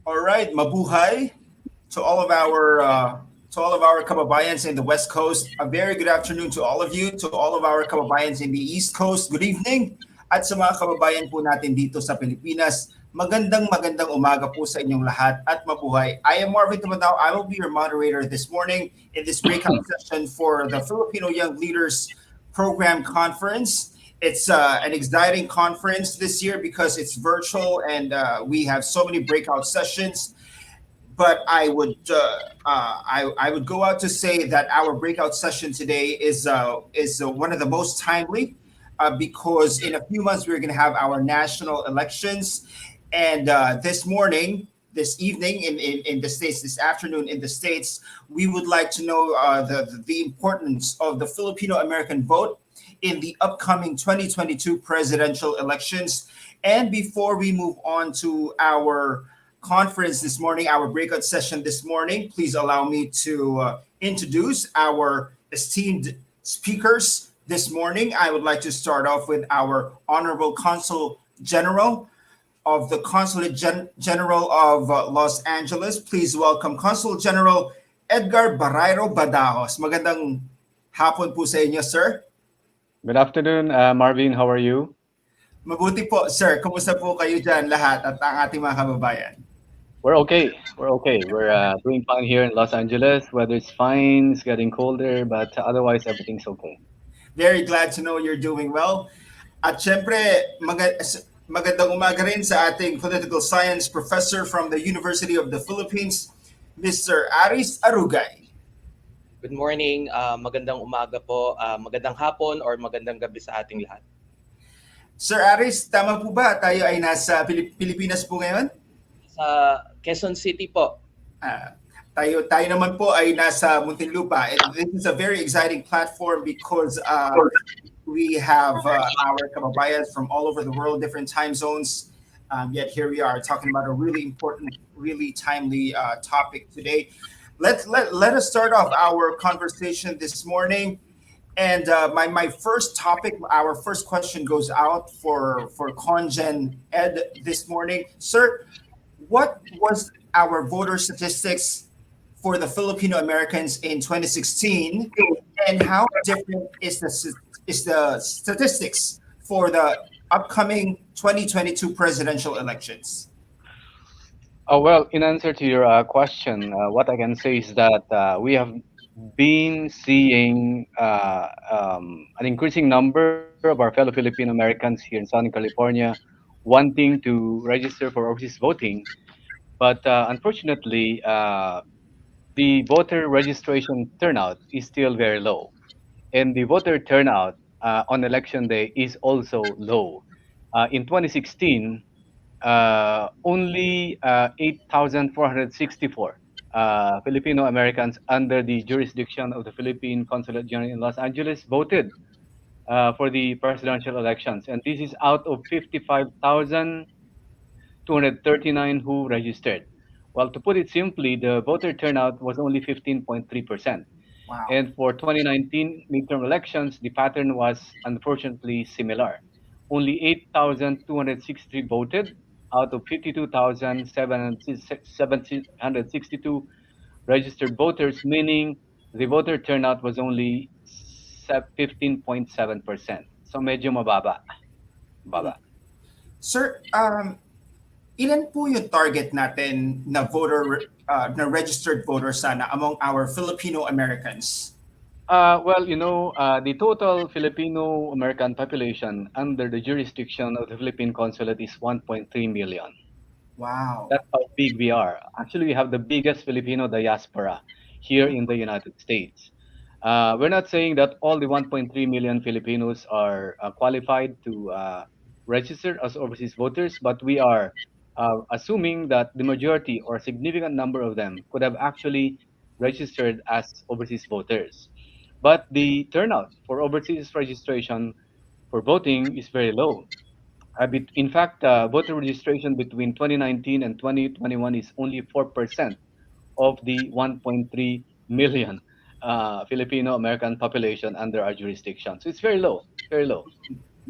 All right, mabuhay to all of our kababayans in the West Coast. A very good afternoon to all of you, to all of our kababayans in the East Coast. Good evening. At sa mga kababayan po natin dito sa Pilipinas, magandang umaga po sa inyong lahat at mabuhay. I am Marvin Tomandao. I will be your moderator this morning in this breakout session for the Filipino Young Leaders Program Conference. It's an exciting conference this year because it's virtual and we have so many breakout sessions. But I would go out to say that our breakout session today is one of the most timely because in a few months we're going to have our national elections, and this evening in the states, this afternoon in the states, we would like to know the importance of the Filipino American vote in the upcoming 2022 presidential elections. And before we move on to our conference this morning, our breakout session this morning, please allow me to introduce our esteemed speakers this morning. I would like to start off with our Honorable Consul General of the Consulate General of Los Angeles. Please welcome Consul General Edgar Barrairo Badajos. Magandang hapon po sa inyo, sir. Good afternoon, Marvin. How are you? Mabuti po, sir. Kumusta po kayo dyan lahat at ang ating mga kababayan? We're okay. We're doing fine here in Los Angeles. Weather's fine. It's getting colder, but otherwise everything's okay. Very glad to know you're doing well. At syempre, magandang umaga rin sa ating political science professor from the University of the Philippines, Mr. Aries Arugay. Good morning, magandang umaga po, magandang hapon or magandang gabi sa ating lahat. Sir Aries, tama po ba tayo ay nasa Pilipinas po ngayon? Sa Quezon City po. Tayo naman po ay nasa Muntinlupa. And this is a very exciting platform because we have our kababayans from all over the world, different time zones. Yet here we are talking about a really important, really timely topic today. Let us start off our conversation this morning. And my first topic, our first question goes out for Congen Ed this morning. Sir, what was our voter statistics for the Filipino Americans in 2016, and how different is the statistics for the upcoming 2022 presidential elections? Well, in answer to your question, what I can say is that we have been seeing an increasing number of our fellow Filipino Americans here in Southern California wanting to register for overseas voting. But unfortunately, the voter registration turnout is still very low. And the voter turnout on election day is also low. In 2016, only 8,464 Filipino Americans under the jurisdiction of the Philippine Consulate General in Los Angeles voted for the presidential elections. And this is out of 55,239 who registered. Well, to put it simply, the voter turnout was only 15.3%. Wow. And for 2019 midterm elections, the pattern was unfortunately similar. Only 8,263 voted out of 52,762 registered voters, meaning the voter turnout was only 15.7%. So medyo mababa. Sir, ilan po yung target natin na na registered voter sana among our Filipino Americans? Well, the total Filipino American population under the jurisdiction of the Philippine Consulate is 1.3 million. Wow. That's how big we are. Actually, we have the biggest Filipino diaspora here in the United States. We're not saying that all the 1.3 million Filipinos are qualified to register as overseas voters, but we are assuming that the majority or a significant number of them could have actually registered as overseas voters. But the turnout for overseas registration for voting is very low. In fact, voter registration between 2019 and 2021 is only 4% of the 1.3 million Filipino American population under our jurisdiction. So it's very low, very low.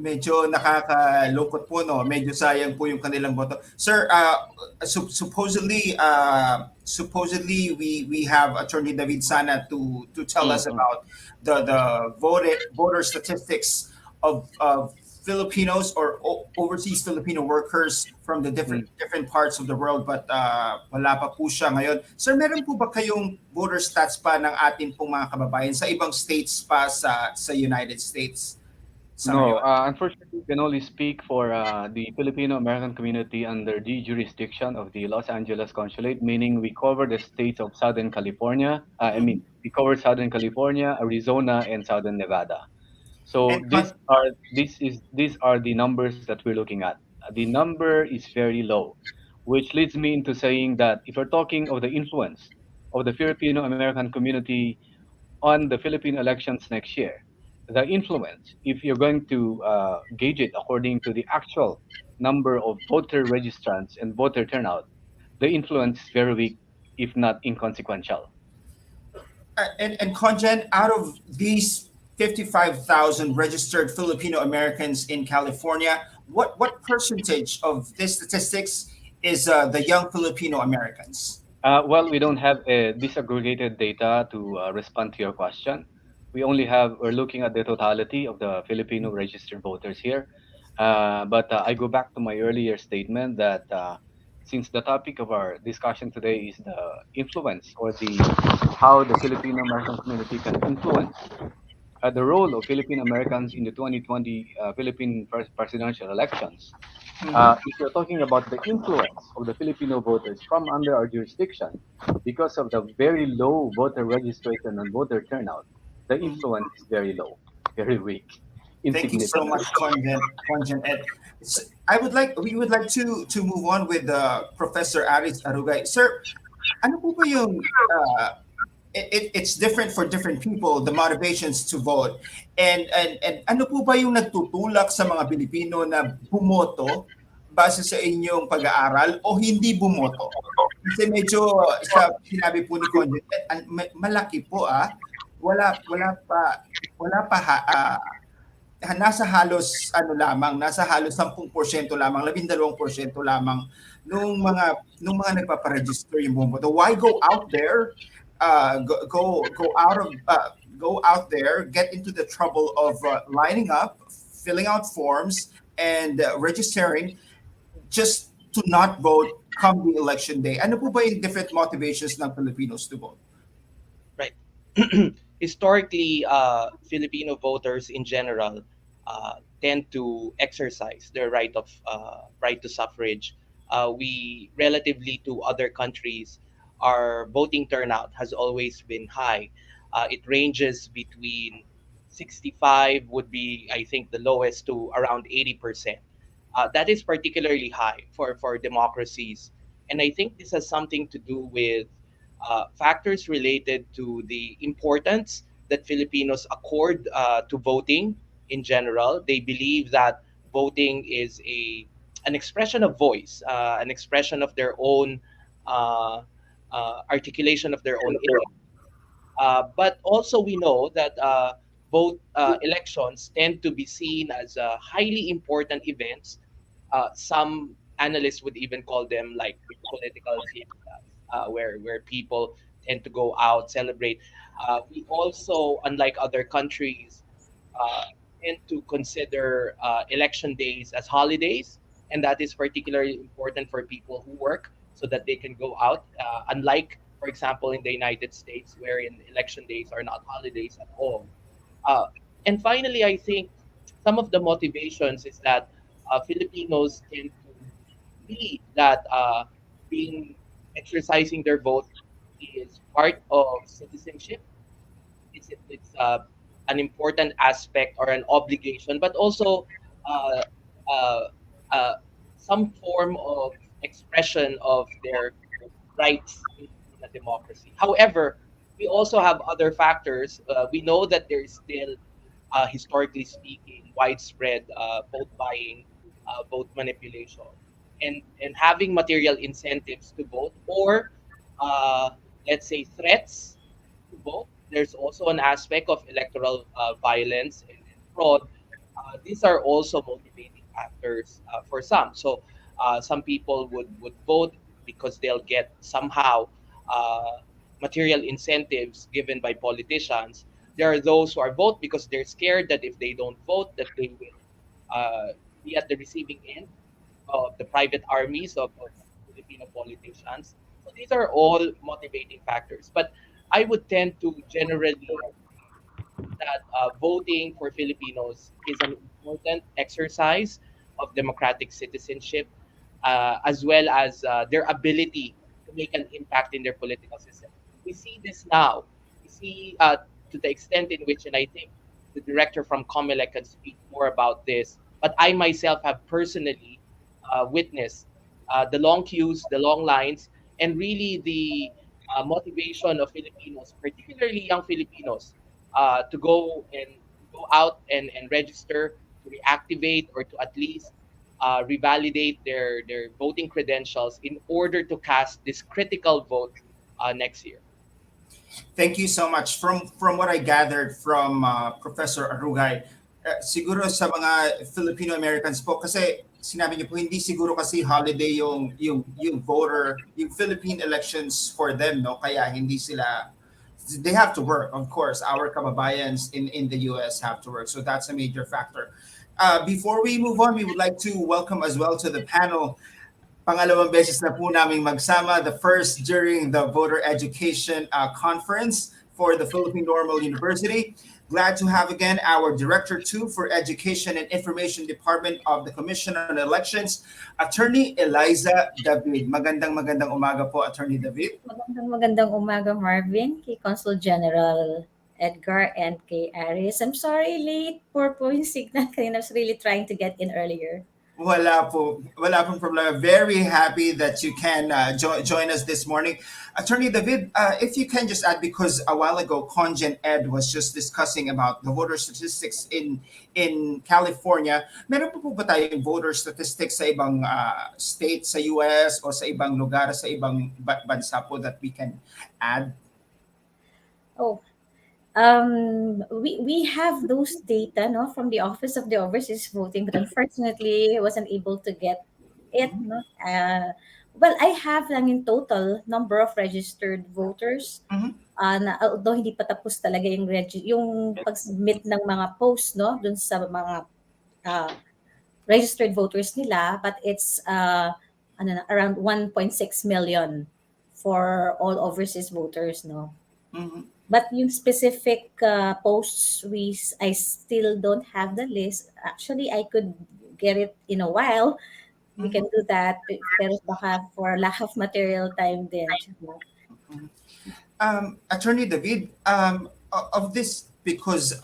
medyo nakakalungkot po, no? Medyo sayang po yung kanilang boto. Sir, supposedly we have Attorney David Sana to tell us Mm-mm. about the voter statistics of Filipinos or overseas Filipino workers from the different parts of the world, but wala pa po siya ngayon. Sir, meron po ba kayong voter stats pa ng atin pong mga kababayan sa ibang states pa sa United States sa No, ngayon? unfortunately, we can only speak for the Filipino American community under the jurisdiction of the Los Angeles Consulate, meaning we cover the states of Southern California. Mhm. We cover Southern California, Arizona, and Southern Nevada. So And these are the numbers that we're looking at. The number is very low, which leads me into saying that if we're talking of the influence of the Filipino American community on the Philippine elections next year, the influence, if you're going to gauge it according to the actual number of voter registrants and voter turnout, the influence is very weak, if not inconsequential. and Conjen, out of these 55,000 registered Filipino Americans in California, what percentage of this statistics is the young Filipino Americans? Well, we don't have disaggregated data to respond to your question. We're looking at the totality of the Filipino registered voters here. But I go back to my earlier statement that since the topic of our discussion today is the influence or the how the Filipino American community can influence the role of Filipino Americans in the 2020 Philippine presidential elections. Mhm. If you're talking about the influence of the Filipino voters from under our jurisdiction, because of the very low voter registration and voter turnout, the Mhm. influence is very low, very weak, Thank you so insignificant. much, Conjen. And we would like to move on with Professor Aris Arugay. Sir, ano po ba yung it's different for different people, the motivations to vote. And ano po ba yung nagtutulak sa mga Pilipino na bumoto base sa inyong pag-aaral o hindi bumoto? Kasi medyo sa sinabi po ni Conjen, malaki po wala pa nasa halos ano lamang, nasa halos 10% lamang, 12% lamang nung mga nagpapa-register yung bumoto. Why go out there? Go out there, get into the trouble of lining up, filling out forms, and registering just to not vote come the election day. Ano po ba yung different motivations ng Filipinos to vote? Right. Historically, Filipino voters in general tend to exercise their right to suffrage. We relatively to other countries, our voting turnout has always been high. It ranges between 65 would be, I think, the lowest to around 80%. That is particularly high for democracies. And I think this has something to do with factors related to the importance that Filipinos accord to voting in general. They believe that voting is an expression of voice, an expression of their own uh, articulation of their own interest. But also, we know that both elections tend to be seen as highly important events. Some analysts would even call them like political fiestas, where people tend to go out, celebrate. We also, unlike other countries, uh, tend to consider election days as holidays, and that is particularly important for people who work so that they can go out. Unlike, for example, in the United States, wherein election days are not holidays at all. Uh, and finally, I think some of the motivations is that Filipinos tend to believe that being exercising their vote is part of citizenship. It's an important aspect or an obligation, but also uh, uh, uh, some form of expression of their rights in a democracy. However, we also have other factors. We know that there is still, historically speaking, widespread vote buying, vote manipulation, and having material incentives to vote or, uh, let's say, threats to vote. There's also an aspect of electoral violence and fraud These are also motivating factors for some. So some people would vote because they'll get somehow uh, material incentives given by politicians. There are those who are vote because they're scared that if they don't vote, that they will be at the receiving end of the private armies of Filipino politicians. So these are all motivating factors. But I would tend to generally that voting for Filipinos is an important exercise of democratic citizenship, as well as their ability to make an impact in their political system. We see this now. We see to the extent in which, and I think the director from COMELEC can speak more about this, but I myself have personally witnessed the long queues, the long lines, and really the motivation of Filipinos, particularly young Filipinos, to go out and register, to reactivate, or to at least revalidate their voting credentials in order to cast this critical vote next year. Thank you so much. From what I gathered from Professor Arugay, siguro sa mga Filipino Americans po kasi sinabi niyo po hindi siguro kasi holiday yung voter, yung Philippine elections for them, no? Kaya hindi sila, they have to work, of course. Our kababayans in the US have to work. So that's a major factor. Before we move on, we would like to welcome as well to the panel. Pangalawang beses na po naming magsama, the first during the Voter Education Conference for the Philippine Normal University. Glad to have again our Director 2 for Education and Information Department of the Commission on Elections, Attorney Eliza David. Magandang umaga po, Attorney David. Magandang umaga, Marvin, kay Consul General Edgar and kay Aries. I'm sorry, late. Poor po yung signal kanina. I was really trying to get in earlier. Wala pong problema. Very happy that you can join us this morning. Attorney David, if you can just add, because a while ago, Congen Ed was just discussing about the voter statistics in California. Meron po ba tayong voter statistics sa ibang state sa US o sa ibang lugar, sa ibang bansa po that we can add? Oh, we have those data, no, from the Office of the Overseas Voting, but unfortunately, I wasn't able to get it. No, well, I have lang in total number of registered voters. Mhm. Although hindi pa tapos talaga yung pag-submit ng mga posts, no, dun sa mga registered voters nila, but it's around 1.6 million for all overseas voters, no. Mhm. But yung specific posts, I still don't have the list. Actually, I could get it in a while. We can do that, pero baka for lack of material time din. Attorney David, of this, because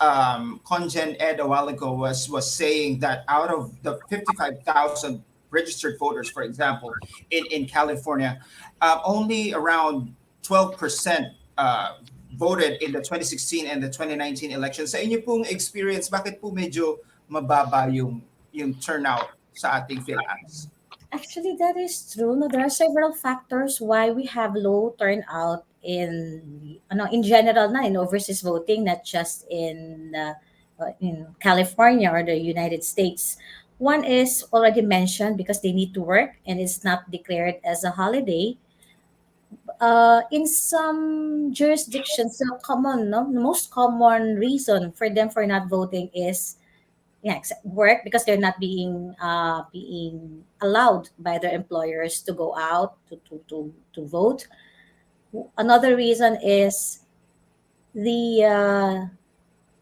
Congen Ed a while ago was saying that out of the 55,000 registered voters, for example, in California, only around 12% voted in the 2016 and the 2019 elections. Sa inyo pong experience, bakit po medyo mababa yung turnout sa ating Philippines? Actually, that is true. No, there are several factors why we have low turnout in general na in overseas voting, not just in California or the United States. One is already mentioned because they need to work and it's not declared as a holiday. In some jurisdictions, the most common reason for them for not voting is work, because they're not being allowed by their employers to go out to vote. Another reason is the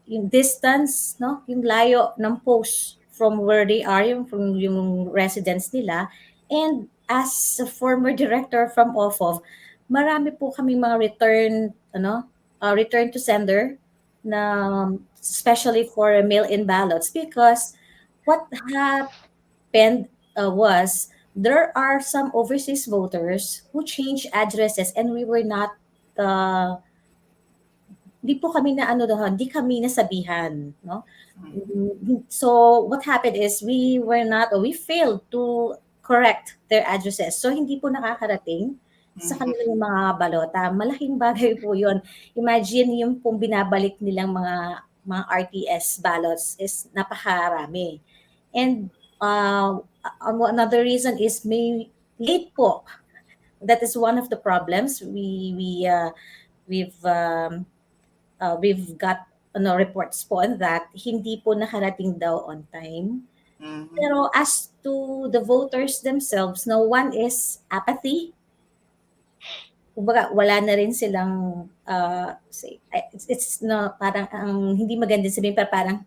yung distance, no, yung layo ng post from where they are, from yung residence nila. And as a former director from OFOV, marami po kaming mga return to sender, na especially for mail-in ballots, because what happened was there are some overseas voters who changed addresses and we were not di po kami di kami nasabihan, no? So what happened is we failed to correct their addresses. So hindi po nakakarating sa kanila yung mga balota. Malaking bagay po yun. Imagine yung pong binabalik nilang mga mga RTS ballots is napakarami. And another reason is may late po. That is one of the problems. We've we've got reports po on that hindi po nakarating daw on time. Mhm. Pero as to the voters themselves, no, one is apathy. Kumbaga, wala na rin silang, it's no, parang ang hindi maganda sabihin, pero parang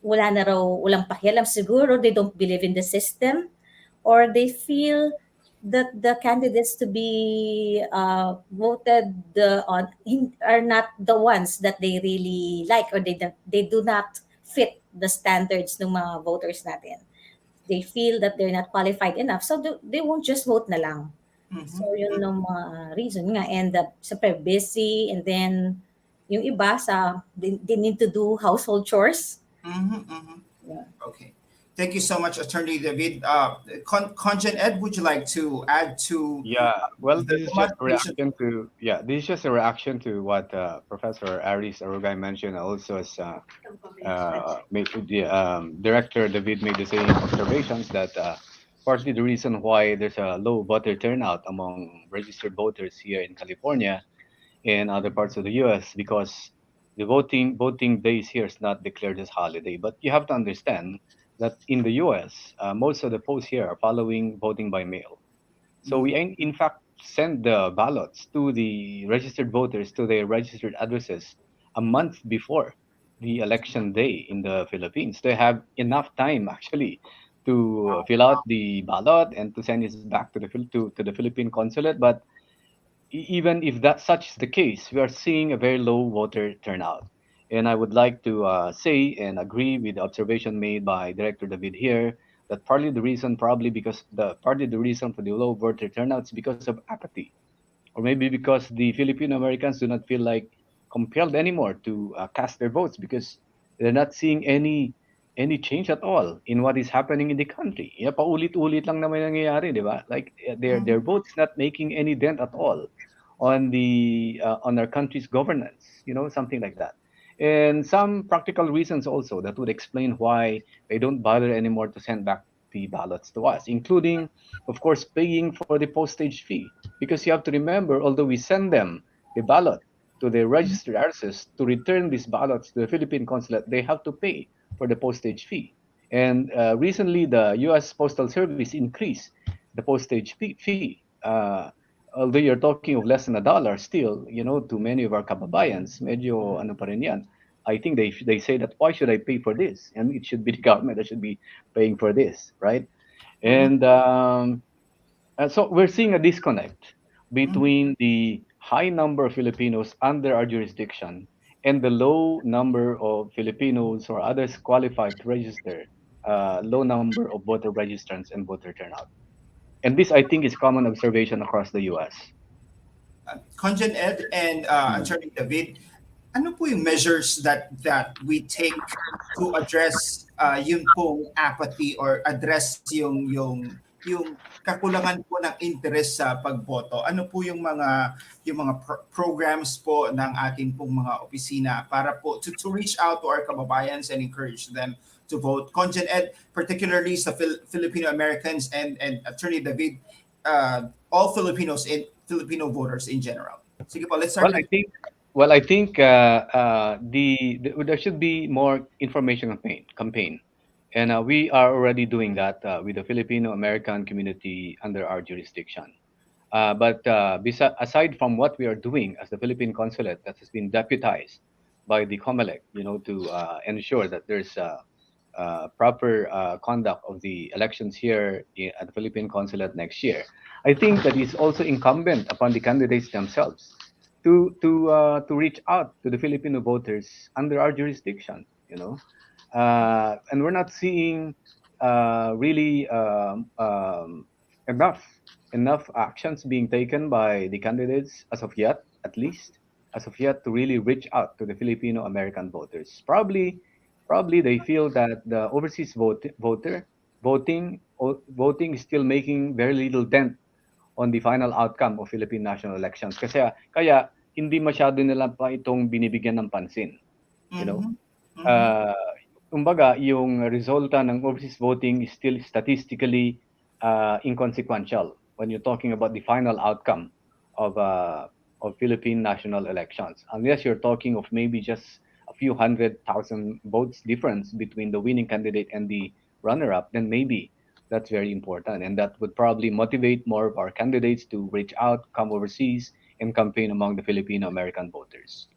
wala na raw, walang pakialam. Siguro they don't believe in the system, or they feel that the candidates to be voted on are not the ones that they really like, or they do not fit the standards ng mga voters natin. They feel that they're not qualified enough, so they won't just vote na lang. So, yun Mhm. ang mga reason nga. And super busy. And then, yung iba they need to do household chores. Mhm. Mhm. Yeah. Okay. Thank you so much, Attorney David. Conjen Ed, would you like to add to Yeah, well, the motivation? this is just a reaction to what Professor Aries Arugay mentioned. Also, as Director David made the same observations that partly the reason why there's a low voter turnout among registered voters here in California and other parts of the U.S. because the voting days here is not declared as holiday. But you have to understand that in the U.S., most of the polls here are following voting by mail. So we in fact send the ballots to the registered voters to their registered addresses a month before the election day in the Philippines. They have enough time actually to fill out the ballot and to send it back to the Philippine consulate. But even if that such is the case, we are seeing a very low voter turnout. And I would like to say and agree with the observation made by Director David here that partly the reason for the low voter turnout is because of apathy, or maybe because the Filipino Americans do not feel like compelled anymore to cast their votes because they're not seeing any change at all in what is happening in the country. Yeah, paulit-ulit lang naman nangyayari, di ba? Like their Mhm. votes not making any dent at all on our country's governance, something like that. And some practical reasons also that would explain why they don't bother anymore to send back the ballots to us, including, of course, paying for the postage fee. Because you have to remember, although we send them the ballot to their registered addresses to return these ballots to the Philippine consulate, they have to pay for the postage fee. And recently, the U.S. Postal Service increased the postage fee. Although you're talking of less than $1, still, to many of our kababayans, medyo ano pa rin yan. I think they say that why should I pay for this? And it should be the government that should be paying for this, right? Mhm. And so we're seeing a disconnect Mhm. between the high number of Filipinos under our jurisdiction and the low number of Filipinos or others qualified to register, low number of voter registrants and voter turnout. And this, I think, is common observation across the U.S. Conjen Ed and Mm. Attorney David, ano po yung measures that we take to address yung pong apathy or address yung kakulangan po ng interest sa pagboto? Ano po yung mga programs po ng ating pong mga opisina para po to reach out to our kababayans and encourage them to vote? Conjen Ed, particularly sa Filipino Americans and Attorney David, all Filipinos in Filipino voters in general. Sige po, let's start Well, with I think, there should be more information campaign, and we are already doing that with the Filipino American community under our jurisdiction. But aside from what we are doing as the Philippine consulate that has been deputized by the COMELEC, to ensure that there's proper conduct of the elections here at the Philippine consulate next year, I think that it's also incumbent upon the candidates themselves to reach out to the Filipino voters under our jurisdiction. And we're not seeing really enough actions being taken by the candidates as of yet, at least as of yet, to really reach out to the Filipino American voters. Probably they feel that the overseas voting is still making very little dent on the final outcome of Philippine national elections. Kaya hindi masyado nila pa itong binibigyan ng pansin, you know. Mhm. Mhm. Kumbaga, yung resulta ng overseas voting is still statistically inconsequential when you're talking about the final outcome of Philippine national elections, unless you're talking of maybe just a few 100,000 votes difference between the winning candidate and the runner-up. Then maybe that's very important, and that would probably motivate more of our candidates to reach out, come overseas, and campaign among the Filipino American voters.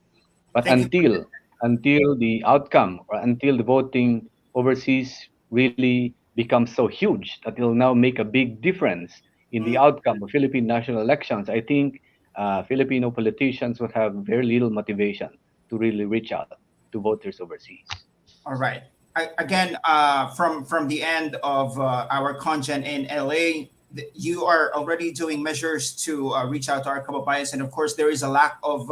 But Thank you. until the outcome or until the voting overseas really becomes so huge that it'll now make a big difference in the Mm. outcome of Philippine national elections, I think Filipino politicians would have very little motivation to really reach out to voters overseas. All right. Again, from the end of our content in LA, you are already doing measures to reach out to our kababayans, and of course, there is a lack of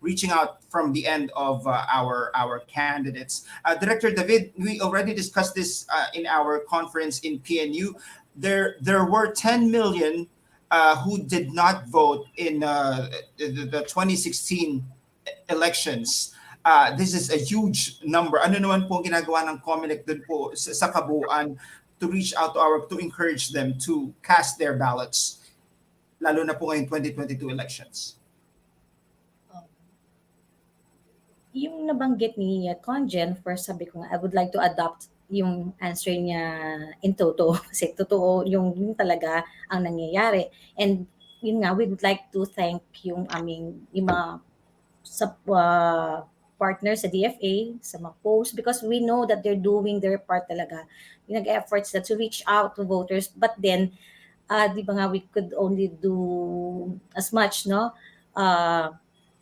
reaching out from the end of our candidates. Director David, we already discussed this in our conference in PNU. There were 10 million who did not vote in the 2016 elections. This is a huge number. Ano naman po ang ginagawa ng COMELEC dun po sa kabuuan to reach out to to encourage them to cast their ballots, lalo na po ngayong 2022 elections? Yung nabanggit ni Conjen, first sabi ko nga, I would like to adopt yung answer niya in toto. Kasi totoo yung talaga ang nangyayari. And yun nga, we would like to thank yung mga sa partners sa DFA, sa mga posts, because we know that they're doing their part talaga. Yung nag-efforts na to reach out to voters. But then, di ba nga, we could only do as much, no?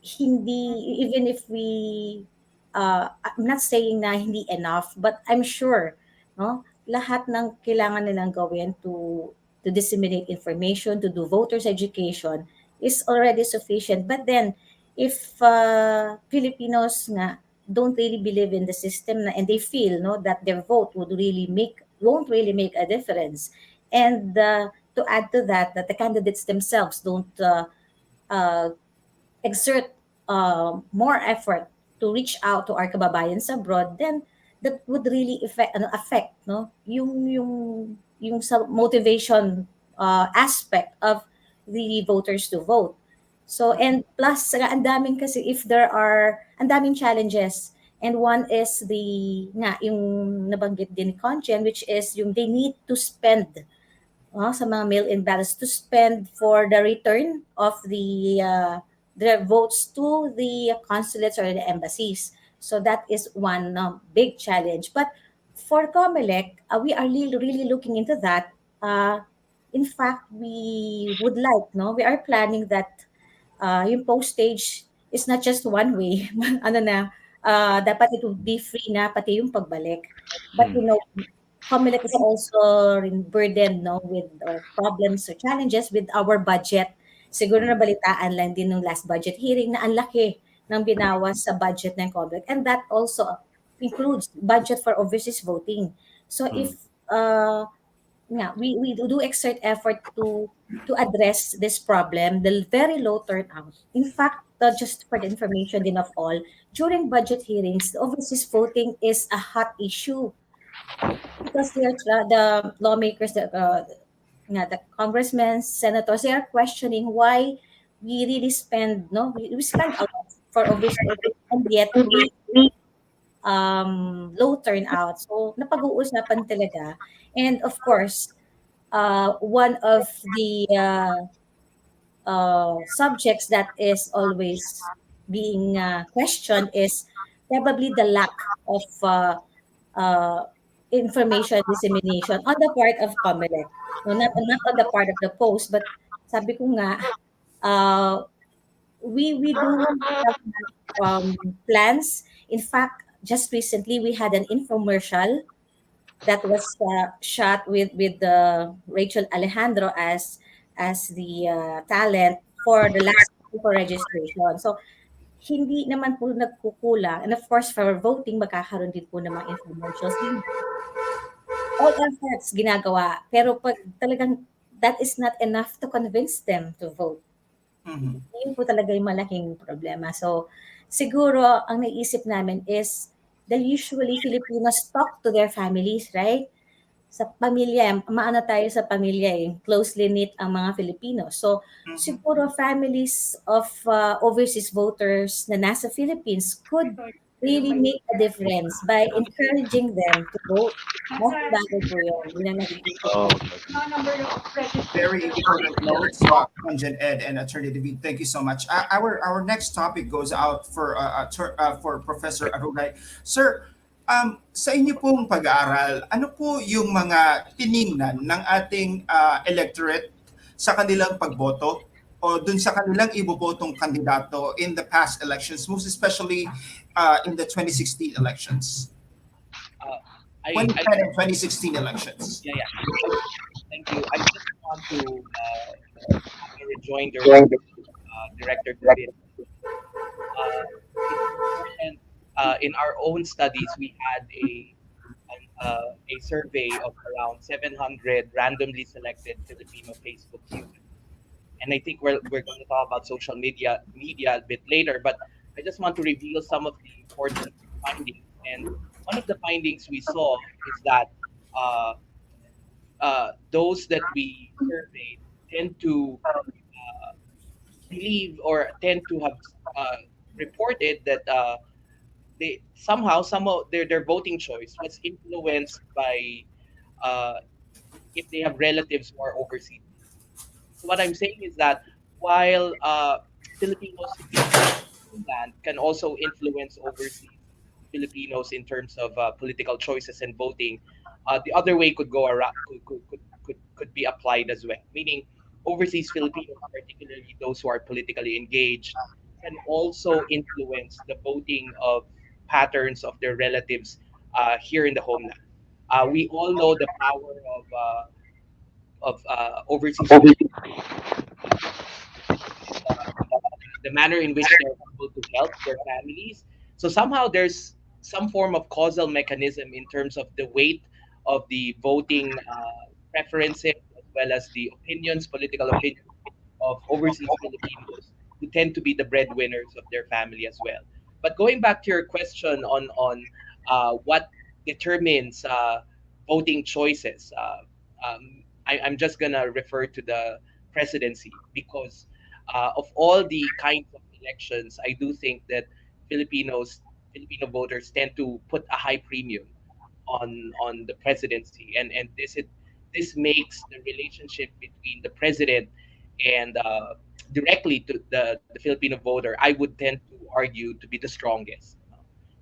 Hindi, even if we, I'm not saying na hindi enough, but I'm sure, no? Lahat ng kailangan nilang gawin to disseminate information, to do voters education is already sufficient. But then, if Filipinos nga don't really believe in the system na, and they feel no that their vote won't really make a difference, and to add to that, that the candidates themselves don't uh, exert more effort to reach out to our kababayans abroad, then that would really affect no yung sa motivation aspect of the voters to vote. So, and plus ang daming kasi, if there are ang daming challenges, and one is yung nabanggit din ni Conchen, which is yung they need to spend sa mga mail-in ballots, to spend for the return of their votes to the consulates or the embassies. So that is one big challenge. But for COMELEC, we are really looking into that. In fact, we would like, no, we are planning that yung postage is not just one way. Ano na, dapat it would be free na pati yung pagbalik. But Hmm. COMELEC is also burdened no with problems or challenges with our budget. Siguro Hmm. nabalitaan lang din ng last budget hearing na ang laki ng binawas sa budget ng COMELEC, and that also includes budget for overseas voting. So Hmm. if we do exert effort to address this problem, the very low turnout. In fact, just for the information din of all, during budget hearings, the overseas voting is a hot issue because the lawmakers, the congressmen, senators, they are questioning why we really spend, no, we spend a lot for overseas voting, and yet we low turnout. So napag-uusapan talaga. And of course, one of the subjects that is always being questioned is probably the lack of uh, information dissemination on the part of COMELEC. No, not on the part of the post, but sabi ko nga, uh, we do have plans. In fact, just recently we had an infomercial that was shot with Rachel Alejandro as the talent for the last for registration. So hindi naman po nagkukulang, and of course for voting magkakaroon din po ng mga infomercials. All efforts ginagawa, pero pag talagang that is not enough to convince them to vote. Mhm. Yun po talaga yung malaking problema. So siguro ang naisip namin is dahil usually Filipinos talk to their families, right? Sa pamilya, maano tayo sa pamilya eh, closely knit ang mga Filipino. So, Mhm. siguro families of overseas voters na nasa Philippines could really make a difference by encouraging them to vote. Mas bagay po yun. Yun ang naiisip ko. Oh, Very important notes, Conjen Ed and Attorney David. Thank you so much. Our next topic goes out for Professor Arugay. Sir, sa inyo pong pag-aaral, ano po yung mga tiningnan ng ating electorate sa kanilang pagboto o dun sa kanilang ibobotong kandidato in the past elections, most especially in the 2016 elections? Uh, I, 2010 and 2016 elections. yeah, yeah. Thank you. I just want to have a rejoinder to Director David. It's important. In our own studies, we had a survey of around 700 randomly selected Filipino Facebook users, and I think we're going to talk about social media a bit later. But I just want to reveal some of the important findings. And one of the findings we saw is that uh, those that we surveyed tend to believe or tend to have uh, reported that they somehow their voting choice was influenced by uh, if they have relatives who are overseas. So what I'm saying is that while Filipinos in Finland can also influence overseas Filipinos in terms of political choices and voting, the other way could go around could be applied as well. Meaning, overseas Filipinos, particularly those who are politically engaged, can also influence the voting of patterns of their relatives here in the homeland. We all know the power of overseas Filipinos, the manner in which they're able to help their families. So somehow there's some form of causal mechanism in terms of the weight of the voting preferences as well as the opinions, political opinions of overseas Filipinos who tend to be the breadwinners of their family as well. But going back to your question on what determines voting choices, I'm just gonna refer to the presidency because of all the kinds of elections, I do think that Filipino voters tend to put a high premium on the presidency, and this makes the relationship between the president and directly to the Filipino voter, I would tend to argue to be the strongest,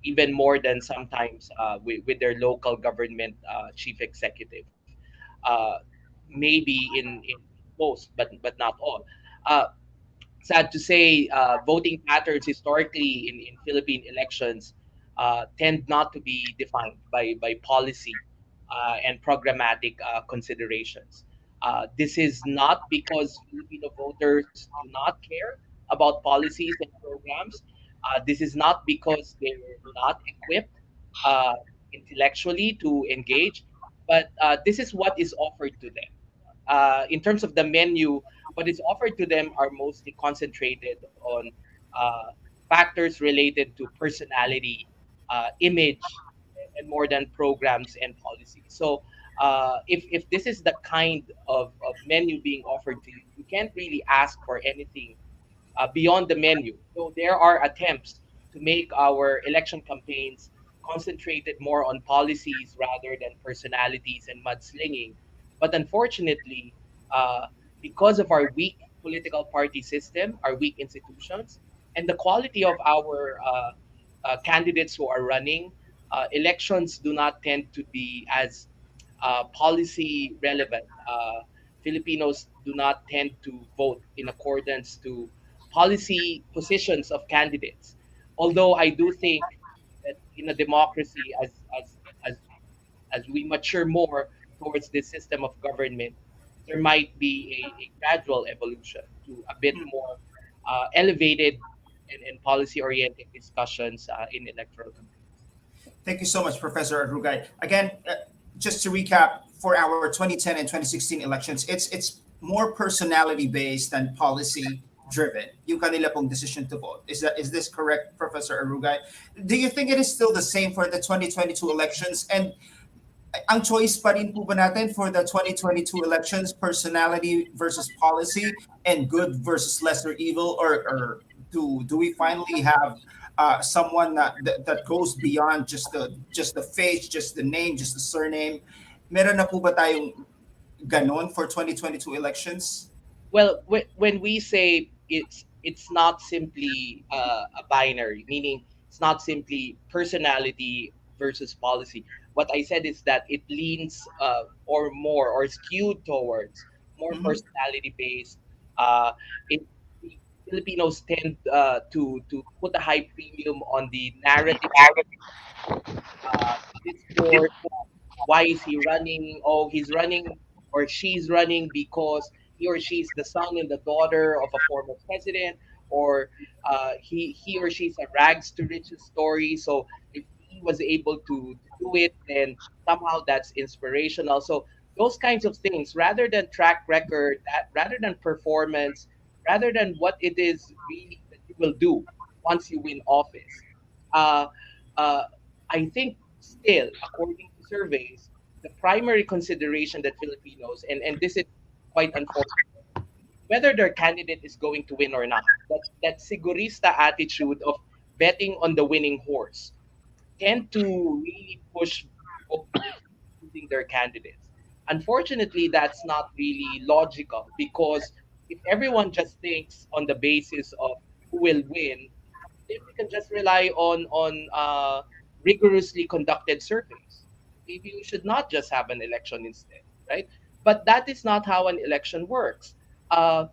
even more than sometimes with their local government chief executive. Uh, Maybe in most, but not all. Uh, Sad to say, voting patterns historically in Philippine elections tend not to be defined by policy and programmatic considerations. This is not because Filipino voters do not care about policies and programs. This is not because they're not equipped uh, intellectually to engage, but this is what is offered to them. In terms of the menu, what is offered to them are mostly concentrated on uh, factors related to personality, image, and more than programs and policies. So, if this is the kind of menu being offered to you, you can't really ask for anything beyond the menu. So there are attempts to make our election campaigns concentrated more on policies rather than personalities and mudslinging. But unfortunately, uh, because of our weak political party system, our weak institutions, and the quality of our candidates who are running, elections do not tend to be as policy relevant. Filipinos do not tend to vote in accordance to policy positions of candidates. Although I do think that in a democracy, as as we mature more towards this system of government, there might be a gradual evolution to a bit more elevated and policy oriented discussions in electoral campaigns. Thank you so much, Professor Arugay. Again, just to recap, for our 2010 and 2016 elections, it's more personality based than policy driven. Yung kanila pong decision to vote. Is this correct, Professor Arugay? Do you think it is still the same for the 2022 elections? And ang choice pa rin po ba natin for the 2022 elections, personality versus policy and good versus lesser evil, or do we finally have someone that goes beyond just the face, just the name, just the surname? Meron na po ba tayong ganon for 2022 elections? Well, when we say it's not simply a binary, meaning it's not simply personality versus policy. What I said is that it leans or more or skewed towards more Mhm. personality based. It Filipinos tend to put a high premium on the narrative, discourse. Why is he running? Oh, he's running or she's running because he or she is the son and the daughter of a former president, or he or she's a rags to riches story. So if he was able to do it, then somehow that's inspirational. So those kinds of things, rather than track record, that rather than performance, rather than what it is really that you will do once you win office. Uh, uh, I think still, according to surveys, the primary consideration that Filipinos, and this is quite unfortunate, whether their candidate is going to win or not, that sigurista attitude of betting on the winning horse tend to really push voters choosing their candidates. Unfortunately, that's not really logical because if everyone just thinks on the basis of who will win, if we can just rely on rigorously conducted surveys, maybe we should not just have an election instead, right? But that is not how an election works. Uh,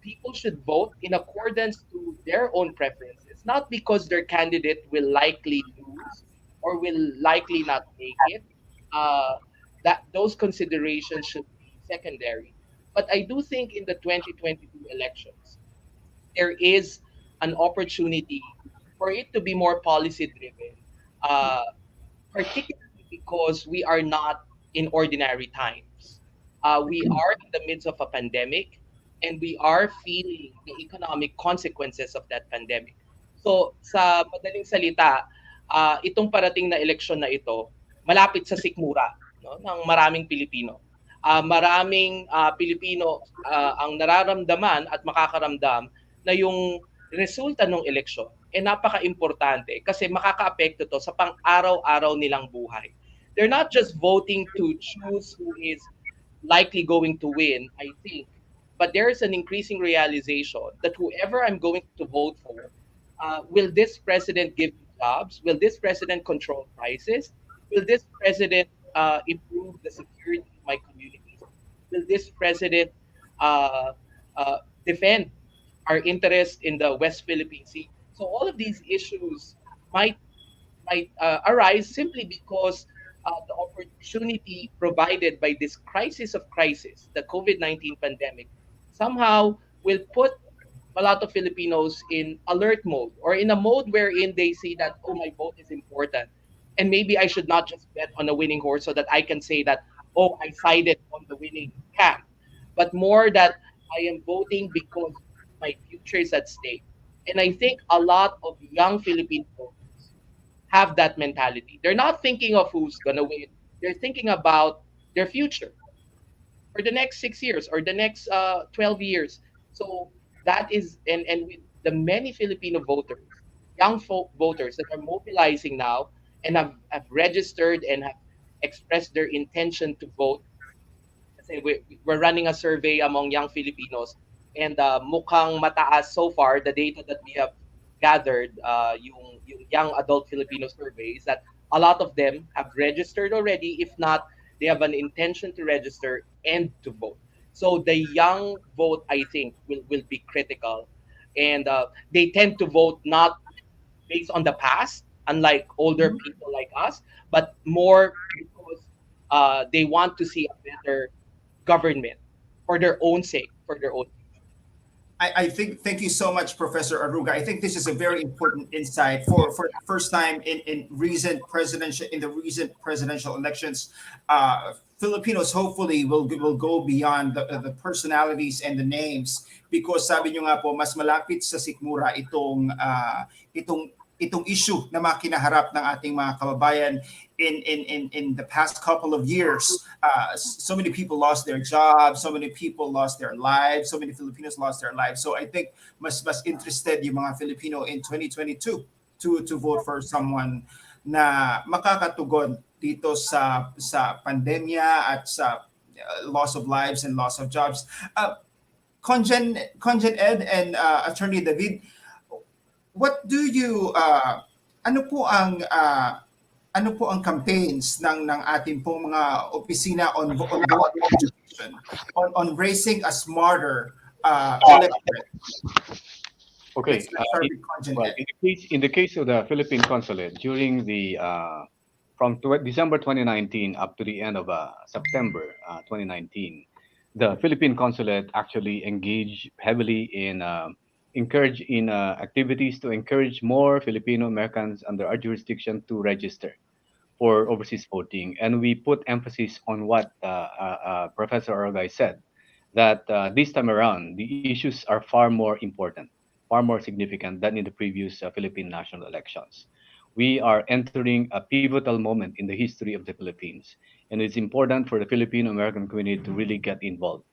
People should vote in accordance to their own preferences, not because their candidate will likely lose or will likely not make it. Uh, that those considerations should be secondary. But I do think in the 2022 elections, there is an opportunity for it to be more policy driven, uh, particularly because we are not in ordinary times. We are in the midst of a pandemic and we are feeling the economic consequences of that pandemic. So, sa madaling salita, itong parating na eleksyon na ito, malapit sa sikmura, no, ng maraming Pilipino. Maraming Pilipino ang nararamdaman at makakaramdam na yung resulta ng eleksyon napaka-importante kasi makakaapekto to sa pang-araw-araw nilang buhay. They're not just voting to choose who is likely going to win, I think, but there is an increasing realization that whoever I'm going to vote for, will this president give me jobs? Will this president control prices? Will this president improve the security of my communities? Will this president uh, uh, defend our interest in the West Philippine Sea? So all of these issues might arise simply because the opportunity provided by this crisis of crisis, the COVID-19 pandemic, somehow will put a lot of Filipinos in alert mode or in a mode wherein they see that, oh, my vote is important. And maybe I should not just bet on a winning horse so that I can say that, oh, I sided on the winning camp, but more that I am voting because my future is at stake. And I think a lot of young Filipino voters have that mentality. They're not thinking of who's going to win, they're thinking about their future for the next 6 years or the next 12 years. So that is, and with the many Filipino voters, young voters that are mobilizing now and have registered and have expressed their intention to vote. Kasi we're running a survey among young Filipinos and mukhang mataas so far the data that we have gathered, yung young adult Filipino survey is that a lot of them have registered already. If not, they have an intention to register and to vote. So the young vote, I think, will be critical. And they tend to vote not based on the past, unlike older people like us, but more because they want to see a better government for their own sake, for their own. I think thank you so much, Professor Aruga. I think this is a very important insight for the first time in recent presidential elections. Filipinos hopefully will go beyond the personalities and the names, because sabi nyo nga po mas malapit sa sikmura itong issue na makinaharap ng ating mga kababayan in the past couple of years. So many people lost their jobs, so many people lost their lives, so many Filipinos lost their lives. So I think mas interested yung mga Filipino in 2022 to vote for someone na makakatugon dito sa pandemya at sa loss of lives and loss of jobs. Conjen Ed and Attorney David, what do you ano po ang campaigns ng ating pong mga opisina on voter education, on raising a smarter electorate? Okay. Let's start with Conjen Well, Ed. in the case of the Philippine Consulate, during the from December 2019 up to the end of September 2019, the Philippine Consulate actually engaged heavily in activities to encourage more Filipino Americans under our jurisdiction to register for overseas voting, and we put emphasis on what Professor Arugay said, that this time around the issues are far more important, far more significant than in the previous Philippine national elections. We are entering a pivotal moment in the history of the Philippines, and it's important for the Filipino American community to really get involved,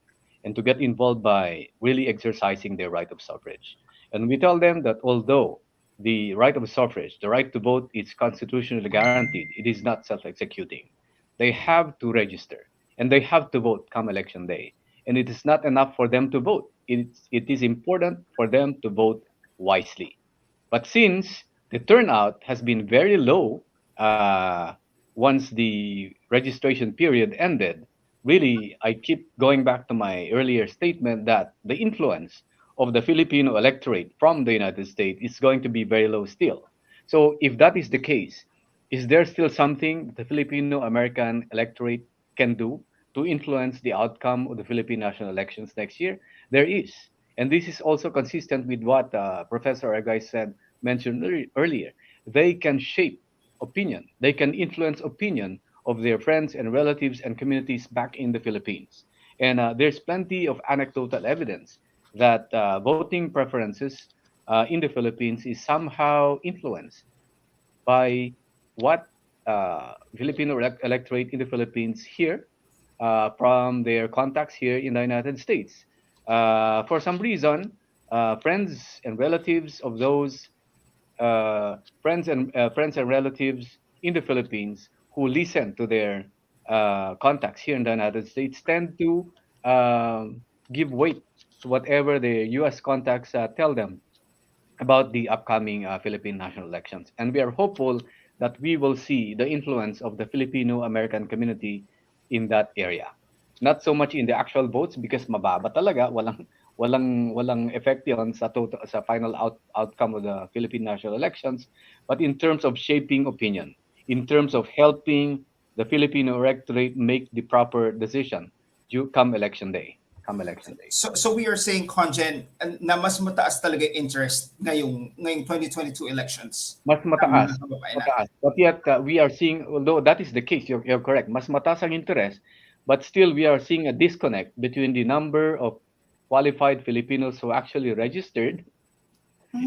and to get involved by really exercising their right of suffrage. And we tell them that although the right of suffrage, the right to vote, is constitutionally guaranteed, it is not self executing. They have to register and they have to vote come election day. And it is not enough for them to vote, it is important for them to vote wisely. But since the turnout has been very low once the registration period ended, really, I keep going back to my earlier statement that the influence of the Filipino electorate from the United States is going to be very low still. So, if that is the case, is there still something the Filipino American electorate can do to influence the outcome of the Philippine national elections next year? There is. And this is also consistent with what Professor Argay said, mentioned earlier. They can shape opinion, they can influence opinion of their friends and relatives and communities back in the Philippines. And there's plenty of anecdotal evidence that voting preferences in the Philippines is somehow influenced by what Filipino electorate in the Philippines hear from their contacts here in the United States. For some reason, friends and relatives of those friends and relatives in the Philippines who listen to their contacts here in the United States tend to give weight to whatever the U.S. contacts tell them about the upcoming Philippine national elections. And we are hopeful that we will see the influence of the Filipino American community in that area. Not so much in the actual votes because mababa talaga, walang effect yon sa total, sa final outcome of the Philippine national elections, but in terms of shaping opinion, in terms of helping the Filipino electorate make the proper decision come election day. Come election day. So we are saying, Conjen, na mas mataas talaga yung interest ngayong 2022 elections. Mas mataas. Ng mga kababayan natin. Mataas. But yet, we are seeing, although that is the case, you're correct, mas mataas ang interest, but still we are seeing a disconnect between the number of qualified Filipinos who actually registered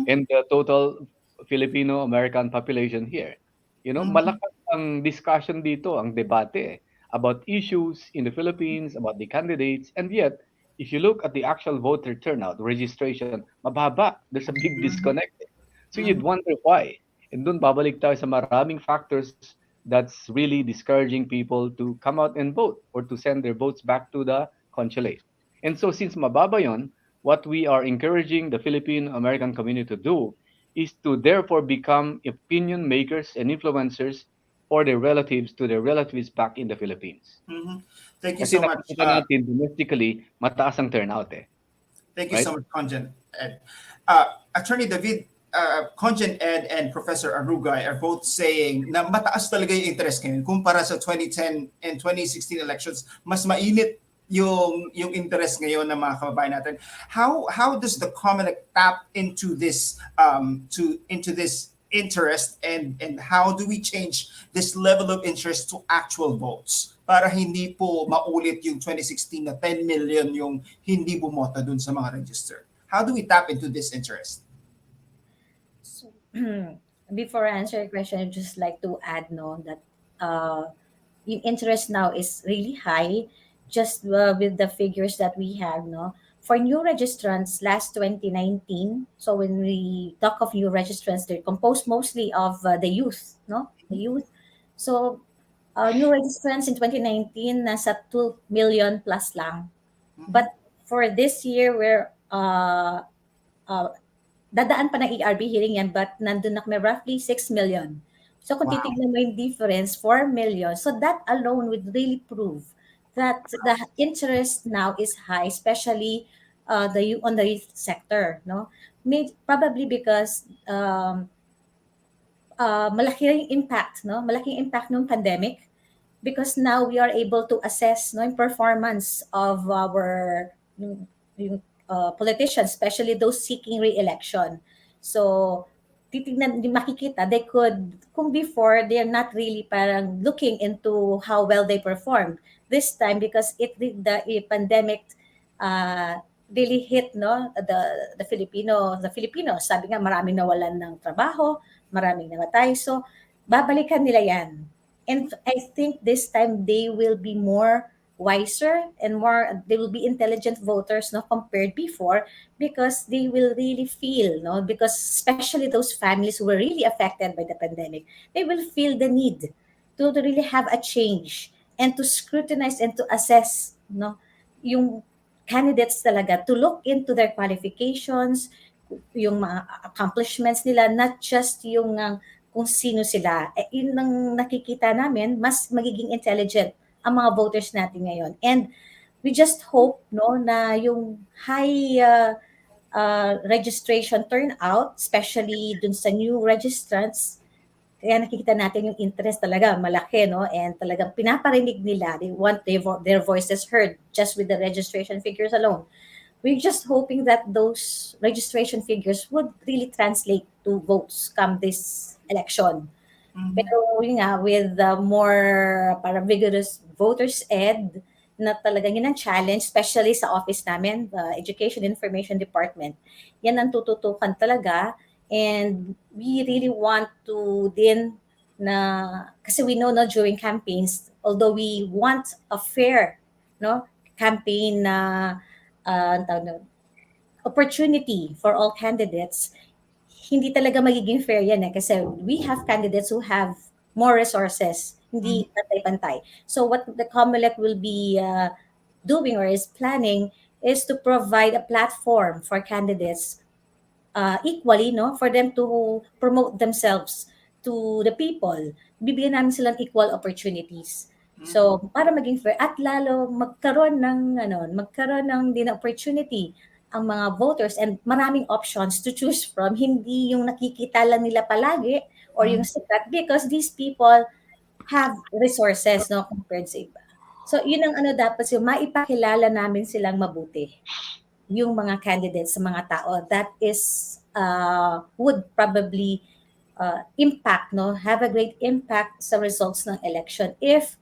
and the total Filipino American population here. You know, malakas ang discussion dito, ang debate about issues in the Philippines, about the candidates, and yet, if you look at the actual voter turnout, registration, mababa. There's a big disconnect. So you'd wonder why. And doon babalik tayo sa maraming factors that's really discouraging people to come out and vote or to send their votes back to the consulate. And so since mababa yon, what we are encouraging the Philippine American community to do is to therefore become opinion makers and influencers for their relatives to their relatives back in the Philippines. Thank you Kasi so much. nakikita natin domestically, mataas ang turnout eh. Thank you Right? so much, Conjen Ed. Attorney David, Conjen Ed and Professor Arugay are both saying na mataas talaga yung interest ngayon kumpara sa 2010 and 2016 elections. Mas mainit yung interest ngayon ng mga kababayan natin. How does the COMELEC tap into this into this interest, and how do we change this level of interest to actual votes? para hindi po maulit yung 2016 na 10 million yung hindi bumoto dun sa mga register? How do we tap into this interest? So, before I answer your question, I'd just like to add no that yung interest now is really high just with the figures that we have no for new registrants last 2019. So when we talk of new registrants, they're composed mostly of the youth, no, the youth. So new registrants in 2019 nasa 2 million plus lang, Mhm. but for this year we're uh, dadaan pa ng ERB hearing yan, but nandun na kami roughly 6 million. So kung Wow. titignan mo yung difference, 4 million. So that alone would really prove that the interest now is high, especially on the youth sector. No, probably because malaki rin yung impact, no, malaking impact ng pandemic, because now we are able to assess no yung performance of our politicians, especially those seeking re-election. So titignan di makikita they could, kung before they're not really parang looking into how well they perform, this time because the pandemic uh, really hit no the Filipinos, sabi nga maraming nawalan ng trabaho, maraming namatay, so babalikan nila yan. And I think this time they will be more wiser and more, they will be intelligent voters no compared before, because they will really feel no, because especially those families who were really affected by the pandemic, they will feel the need to really have a change and to scrutinize and to assess no yung candidates talaga, to look into their qualifications, yung mga accomplishments nila, not just yung kung sino sila. Eh, yun ang nakikita namin, mas magiging intelligent ang mga voters natin ngayon. And we just hope no na yung high registration turnout, especially dun sa new registrants, kaya nakikita natin yung interest talaga malaki, no, and talagang pinaparinig nila, they want their voices heard just with the registration figures alone. We're just hoping that those registration figures would really translate to votes come this election. Mhm. Pero yun nga, with more para vigorous voters ed, na talagang yun ang challenge, especially sa office namin, the Education Information Department. Yan ang tututukan talaga. And we really want to din na, kasi we know no, during campaigns, although we want a fair no campaign na ang tawag na, opportunity for all candidates, hindi talaga magiging fair yan eh. Kasi we have candidates who have more resources, Mhm. hindi pantay-pantay. So what the COMELEC will be doing or is planning is to provide a platform for candidates equally, no, for them to promote themselves to the people. Bibigyan namin silang equal opportunities. So, para maging fair at lalo magkaroon ng din opportunity ang mga voters and maraming options to choose from, hindi yung nakikita lang nila palagi or yung sikat, because these people have resources no compared sa iba. So, yun ang dapat maipakilala namin silang mabuti yung mga candidates sa mga tao that is would probably impact no have a great impact sa results ng election if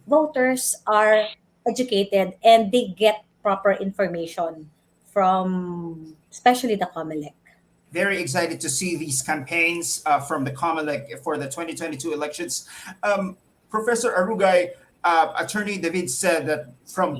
voters are educated and they get proper information from especially the COMELEC. Very excited to see these campaigns from the COMELEC for the 2022 elections. Professor Arugay, Attorney David said that from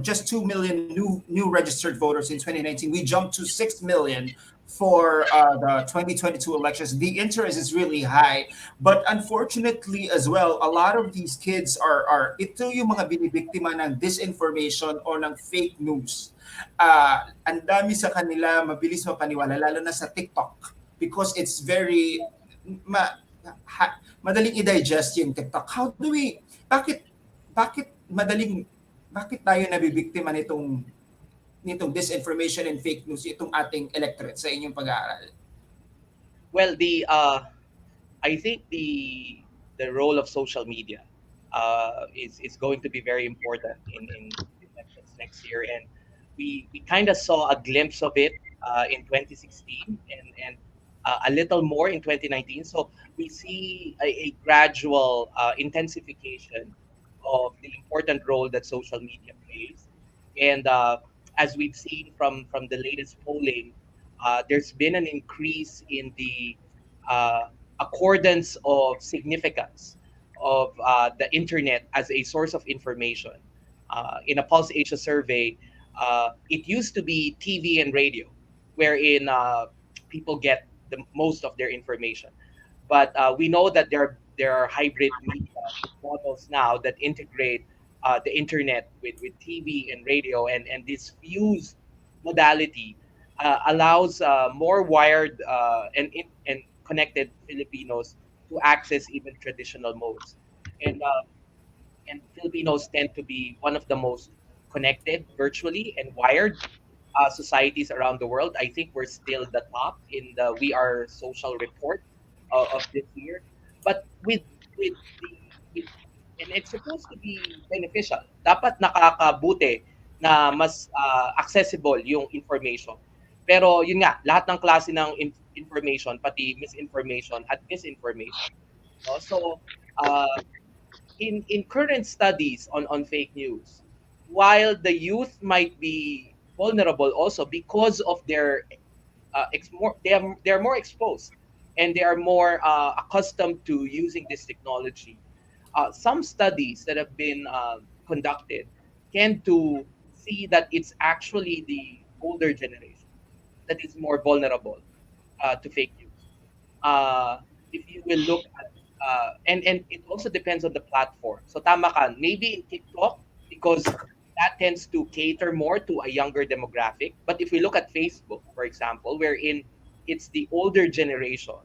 just 2 million new registered voters in 2019, we jumped to 6 million for the 2022 elections. The interest is really high, but unfortunately as well, a lot of these kids are ito yung mga binibiktima ng disinformation o ng fake news. Ang dami sa kanila mabilis mapaniwala, lalo na sa TikTok, because it's very madaling i-digest yung TikTok. How do we bakit bakit tayo nabibiktima nitong disinformation and fake news itong ating electorate sa inyong pag-aaral? Well, I think the role of social media is going to be very important in elections next year, and we kind of saw a glimpse of it in 2016 and a little more in 2019. So we see a gradual intensification of the important role that social media plays. And as we've seen from the latest polling, there's been an increase in the uh, accordance of significance of the internet as a source of information. In a Pulse Asia survey, it used to be TV and radio, wherein people get the most of their information. But we know that there are hybrid media models now that integrate the internet with TV and radio, and this fused modality allows more wired and connected Filipinos to access even traditional modes. And Filipinos tend to be one of the most connected virtually and wired societies around the world. I think we're still the top in the We Are Social report of this year. But with the with, and it's supposed to be beneficial. Dapat nakakabuti na mas accessible yung information. Pero yun nga, lahat ng klase ng information, pati misinformation at disinformation. No? So, uh, in current studies on fake news, while the youth might be vulnerable also because of their they are more exposed and they are more accustomed to using this technology. Some studies that have been conducted tend to see that it's actually the older generation that is more vulnerable to fake news. uh, if you will look at and it also depends on the platform. So tama ka, maybe in TikTok because that tends to cater more to a younger demographic. But if we look at Facebook, for example, wherein it's the older generation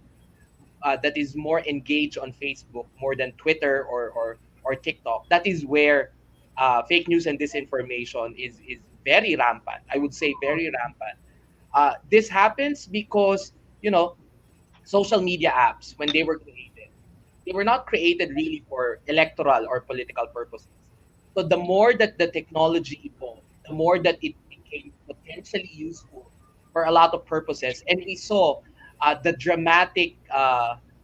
that is more engaged on Facebook more than Twitter or TikTok, that is where fake news and disinformation is very rampant. I would say very rampant. This happens because you know social media apps when they were not created really for electoral or political purposes. So the more that the technology evolved, the more that it became potentially useful for a lot of purposes. And we saw the dramatic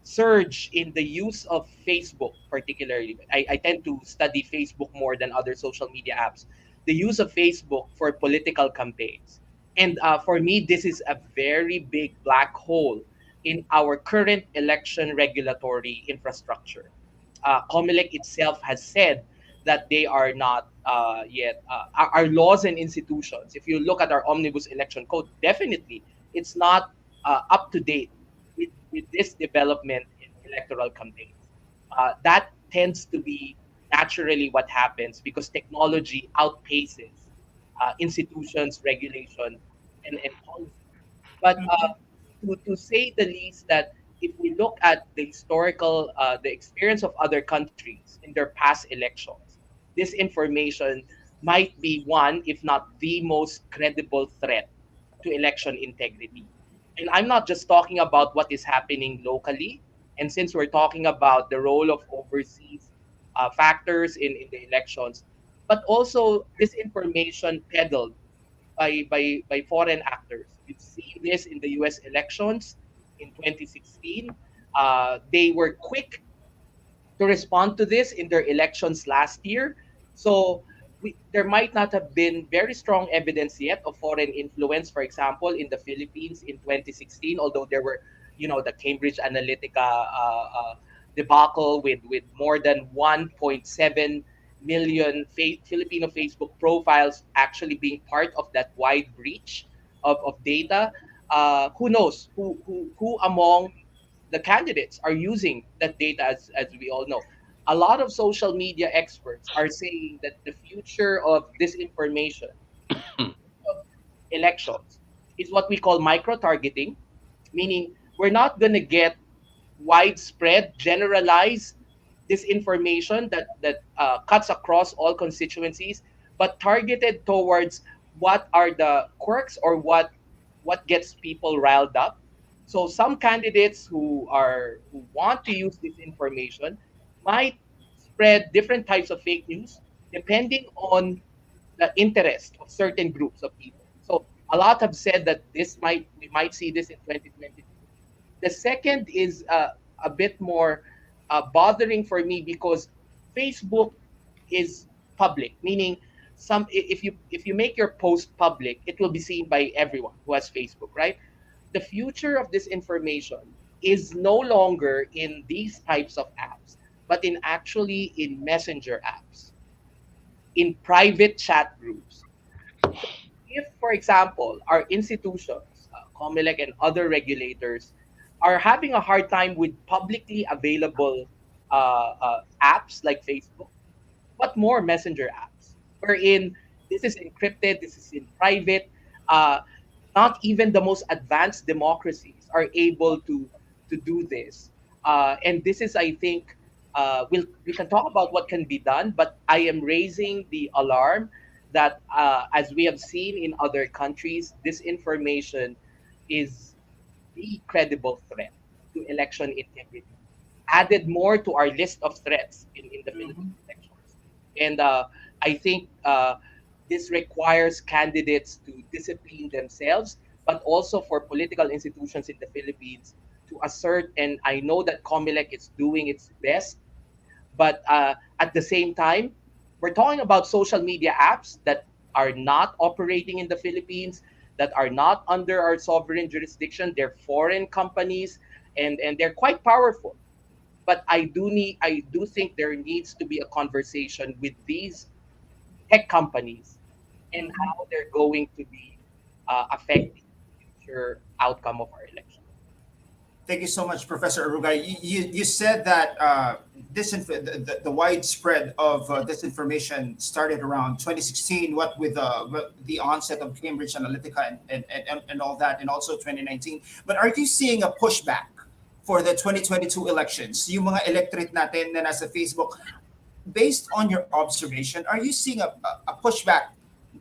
surge in the use of Facebook, particularly. I tend to study Facebook more than other social media apps. The use of Facebook for political campaigns. And for me, this is a very big black hole in our current election regulatory infrastructure. COMELEC itself has said that they are not yet our laws and institutions. If you look at our omnibus election code, definitely it's not up to date with this development in electoral campaigns. That tends to be naturally what happens because technology outpaces institutions, regulation, and policy. But to say the least, that if we look at the historical, the experience of other countries in their past elections, this information might be one, if not the most credible threat to election integrity. And I'm not just talking about what is happening locally. And since we're talking about the role of overseas factors in the elections, but also this information peddled by foreign actors. We've seen this in the U.S. elections in 2016. They were quick to respond to this in their elections last year. So there might not have been very strong evidence yet of foreign influence, for example, in the Philippines in 2016, although there were, the Cambridge Analytica debacle with more than 1.7 million Filipino Facebook profiles actually being part of that wide breach of data. Who knows who among the candidates are using that data, as we all know. A lot of social media experts are saying that the future of disinformation of elections is what we call micro targeting, meaning we're not going to get widespread, generalized disinformation that cuts across all constituencies, but targeted towards what are the quirks or what gets people riled up. So some candidates who want to use this information might spread different types of fake news depending on the interest of certain groups of people. So a lot have said that we might see this in 2022. The second is a bit more bothering for me because Facebook is public, meaning if you make your post public, it will be seen by everyone who has Facebook, right? The future of this information is no longer in these types of apps, but in actually in messenger apps, in private chat groups. So if, for example, our institutions, COMELEC and other regulators, are having a hard time with publicly available apps like Facebook, what more messenger apps? Wherein this is encrypted, this is in private. Uh, Not even the most advanced democracies are able to do this. And this is, I think, we can talk about what can be done, but I am raising the alarm that, as we have seen in other countries, this information is the credible threat to election integrity, added more to our list of threats in the Philippine Mhm. elections. And I think this requires candidates to discipline themselves, but also for political institutions in the Philippines to assert. And I know that COMELEC is doing its best, but at the same time, we're talking about social media apps that are not operating in the Philippines, that are not under our sovereign jurisdiction. They're foreign companies, and they're quite powerful. But I do think there needs to be a conversation with these tech companies and Mhm. how they're going to be affecting the future outcome of our election. Thank you so much, Professor Arugay. You said that the widespread of disinformation started around 2016, what with the onset of Cambridge Analytica and all that, and also 2019. But are you seeing a pushback for the 2022 elections? Yung mga electorate natin na nasa Facebook, based on your observation, are you seeing a pushback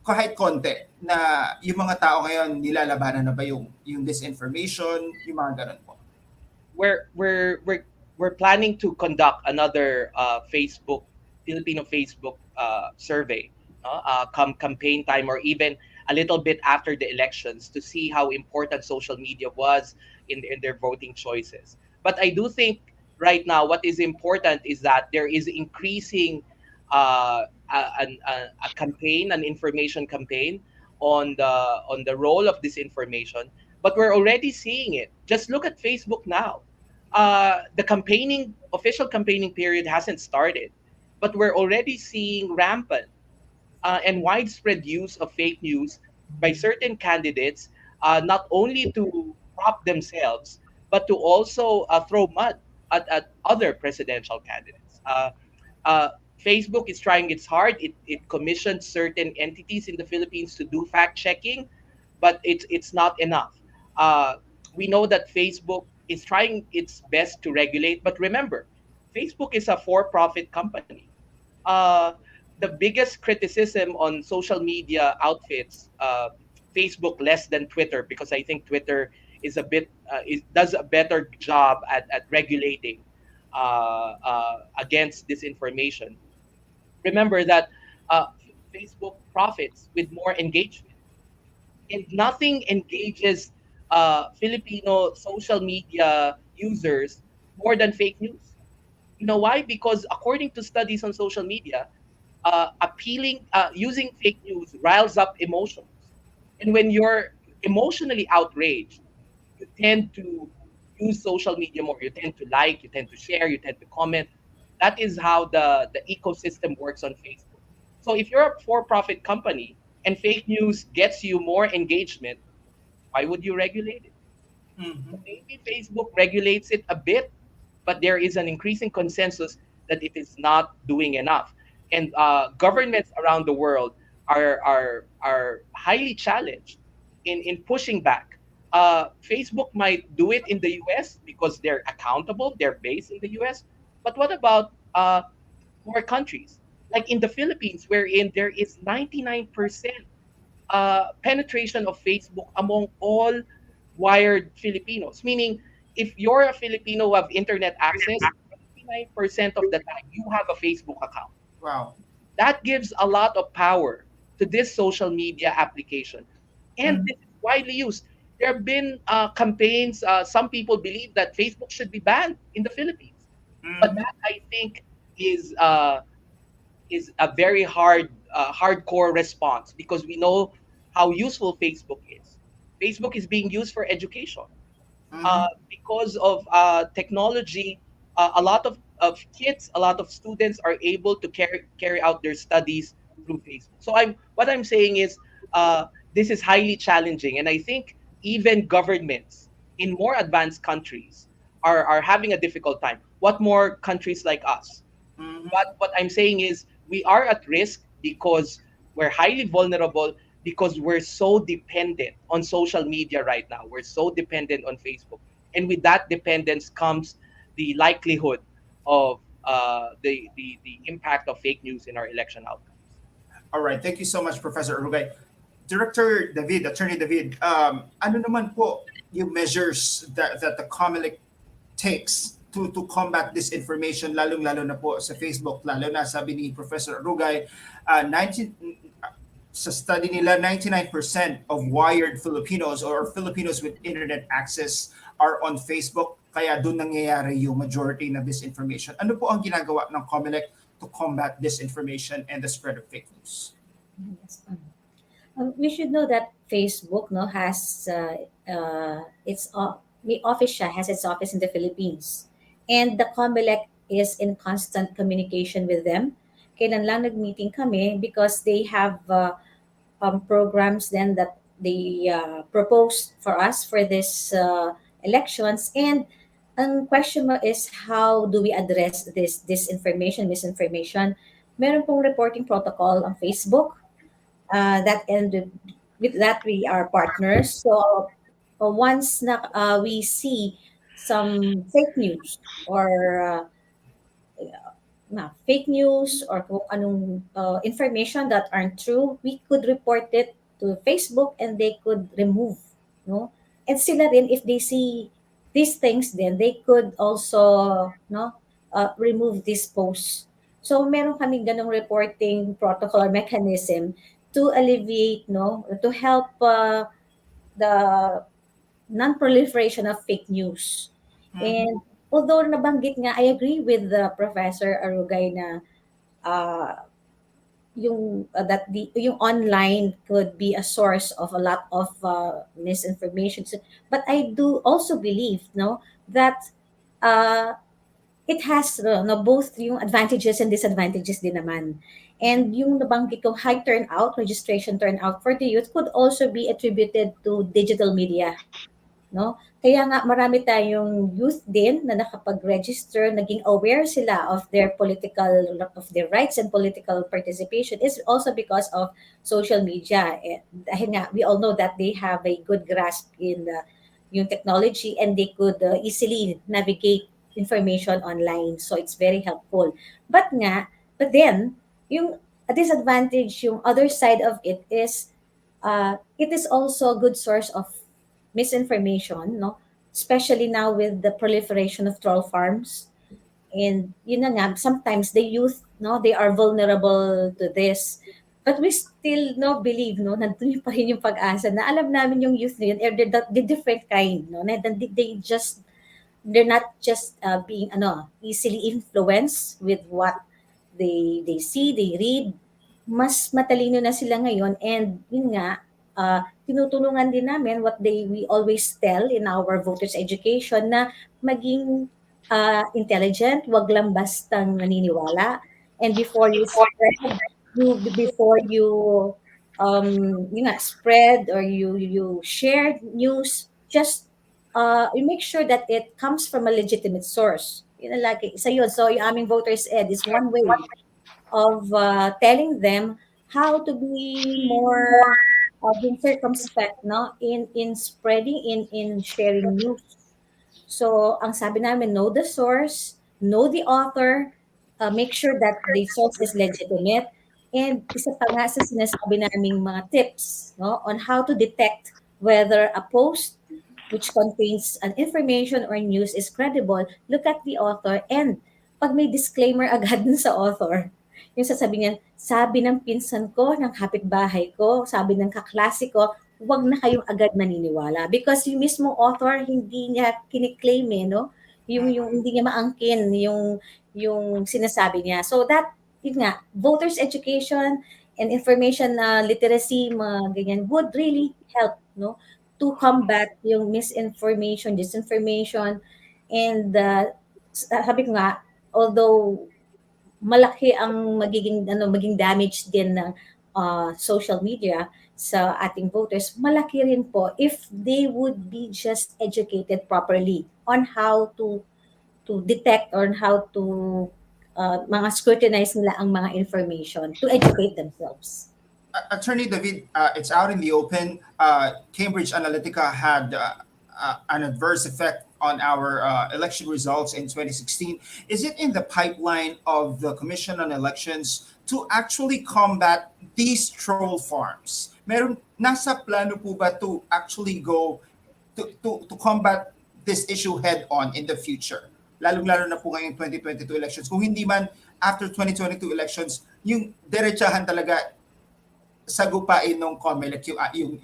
kahit konti na yung mga tao ngayon nilalabanan na ba yung disinformation, yung mga ganun po? we're we're we're we're planning to conduct another Filipino Facebook survey, come campaign time, or even a little bit after the elections, to see how important social media was in their voting choices. But I do think right now what is important is that there is increasing a campaign, an information campaign on the role of disinformation, but we're already seeing it. Just look at Facebook now. The official campaigning period hasn't started, but we're already seeing rampant and widespread use of fake news by certain candidates, not only to prop themselves, but to also throw mud at other presidential candidates. Uh, Facebook is trying its hard. It commissioned certain entities in the Philippines to do fact checking, but it's not enough. Uh, we know that Facebook is trying its best to regulate, but remember, Facebook is a for-profit company. Uh, the biggest criticism on social media outfits, Facebook less than Twitter, because I think Twitter does a better job at regulating against disinformation. Remember that Facebook profits with more engagement, and nothing engages Filipino social media users more than fake news. You know why? Because according to studies on social media, using fake news riles up emotions, and when you're emotionally outraged, you tend to use social media more. You tend to like, you tend to share, you tend to comment. That is how the ecosystem works on Facebook. So if you're a for-profit company and fake news gets you more engagement, why would you regulate it? Mhm. So maybe Facebook regulates it a bit, but there is an increasing consensus that it is not doing enough. And governments around the world are highly challenged in pushing back. Facebook might do it in the US because they're accountable, they're based in the US. But what about more countries? Like in the Philippines, wherein there is 99% penetration of Facebook among all wired Filipinos. Meaning, if you're a Filipino who have internet access, 99% of the time you have a Facebook account. Wow. That gives a lot of power to this social media application. And Mhm. this is widely used. There have been campaigns. Some people believe that Facebook should be banned in the Philippines. But Mhm. that, I think, is is a very hardcore response because we know how useful Facebook is. Facebook is being used for education. Mm-hmm. Because of technology, a lot of kids, a lot of students are able to carry out their studies through Facebook. So what I'm saying is this is highly challenging, and I think even governments in more advanced countries are having a difficult time. What more countries like us? Mm-hmm. But what I'm saying is we are at risk because we're highly vulnerable because we're so dependent on social media right now. We're so dependent on Facebook. And with that dependence comes the likelihood of the impact of fake news in our election outcomes. All right. Thank you so much, Professor Arugay. Director David, Attorney David, ano naman po yung measures that the COMELEC takes to combat disinformation, lalong-lalo na po sa Facebook, lalo na sabi ni Professor Arugay, 19, sa study nila, 99% of wired Filipinos or Filipinos with internet access are on Facebook, kaya doon nangyayari yung majority na disinformation. Ano po ang ginagawa ng COMELEC to combat disinformation and the spread of fake news? Yes. We should know that Facebook no has its the office siya, has its office in the Philippines, and the COMELEC is in constant communication with them. Kailan lang nag-meeting kami because they have programs then that they proposed for us for this elections, and ang question mo is how do we address this disinformation, misinformation? Meron pong reporting protocol on Facebook that and with that we are partners. So once na we see some fake news or fake news or kung anong information that aren't true, we could report it to Facebook and they could remove, no? And sila rin, if they see these things, then they could also, no, remove this post. So meron kaming ganong reporting protocol or mechanism to alleviate, no, to help the non-proliferation of fake news. Mhm. And although nabanggit nga, I agree with the Professor Arugay na uh, that yung online could be a source of a lot of misinformation. But I do also believe, no, that uh, it has no, both yung advantages and disadvantages din naman. And yung nabanggit kong high turnout, registration turnout for the youth could also be attributed to digital media, no? Kaya nga marami tayong youth din na nakapag-register, naging aware sila of their rights and political participation is also because of social media. Eh, dahil nga we all know that they have a good grasp in yung technology and they could easily navigate information online. So it's very helpful. But then yung a disadvantage, yung other side of it is also a good source of misinformation, no? Especially now with the proliferation of troll farms. And yun na nga, sometimes the youth, no, they are vulnerable to this. But we still no believe, no, nandun pa rin yung pag-asa na alam namin yung youth na yun, they're different kind, no, na they're not just being easily influenced with what they see, they read. Mas matalino na sila ngayon, and yun nga, tinutulungan din namin what we always tell in our voters education na maging intelligent, wag lang bastang naniniwala, and before you yun nga, spread or you share news, just you make sure that it comes from a legitimate source. Yun ang lagi isa yun. So yung aming voters ed is one way of telling them how to be more being circumspect, no, in spreading, in sharing news. So ang sabi namin, know the source, know the author, make sure that the source is legitimate, and isa pa nga sa sinasabi naming mga tips, no, on how to detect whether a post which contains an information or news is credible. Look at the author, and pag may disclaimer agad dun sa author, yung sasabi niyan, sabi ng pinsan ko, ng kapitbahay ko, sabi ng kaklase ko, huwag na kayong agad maniniwala. Because yung mismo author, hindi niya kiniklaim no? Yung hindi niya maangkin yung sinasabi niya. So that yun nga, voters education and information literacy, mga ganyan, would really help, no, to combat yung misinformation, disinformation, and sabi ko nga, although malaki ang maging damage din ng social media sa ating voters, malaki rin po if they would be just educated properly on how to detect or how to mga scrutinize nila ang mga information to educate themselves. Attorney David, it's out in the open. Cambridge Analytica had an adverse effect on our election results in 2016. Is it in the pipeline of the Commission on Elections to actually combat these troll farms? Meron nasa plano po ba to actually go to combat this issue head on in the future? Lalong-lalo na po ngayong 2022 elections. Kung hindi man after 2022 elections, yung derechahan talaga sagupain ng COMELEC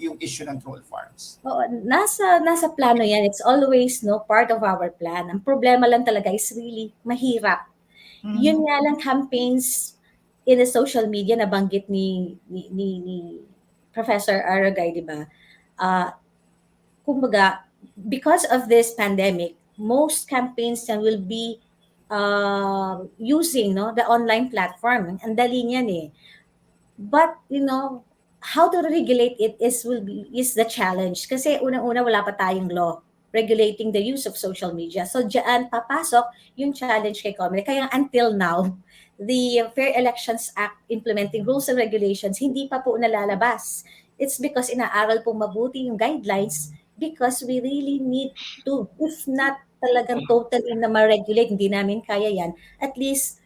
yung issue ng troll farms. Oo, nasa plano 'yan. It's always part of our plan. Ang problema lang talaga is really mahirap. Yun nga lang campaigns in the social media na banggit ni Professor Arugay, di ba? Kumbaga, because of this pandemic, most campaigns will be using the online platform. Ang dali niyan eh. But how to regulate it is the challenge. Kasi unang-una wala pa tayong law regulating the use of social media. So diyan papasok yung challenge kay COMELEC. Kaya until now, the Fair Elections Act implementing rules and regulations hindi pa po nalalabas. It's because inaaral po mabuti yung guidelines because we really need to, if not talagang totally na ma-regulate, hindi namin kaya yan, at least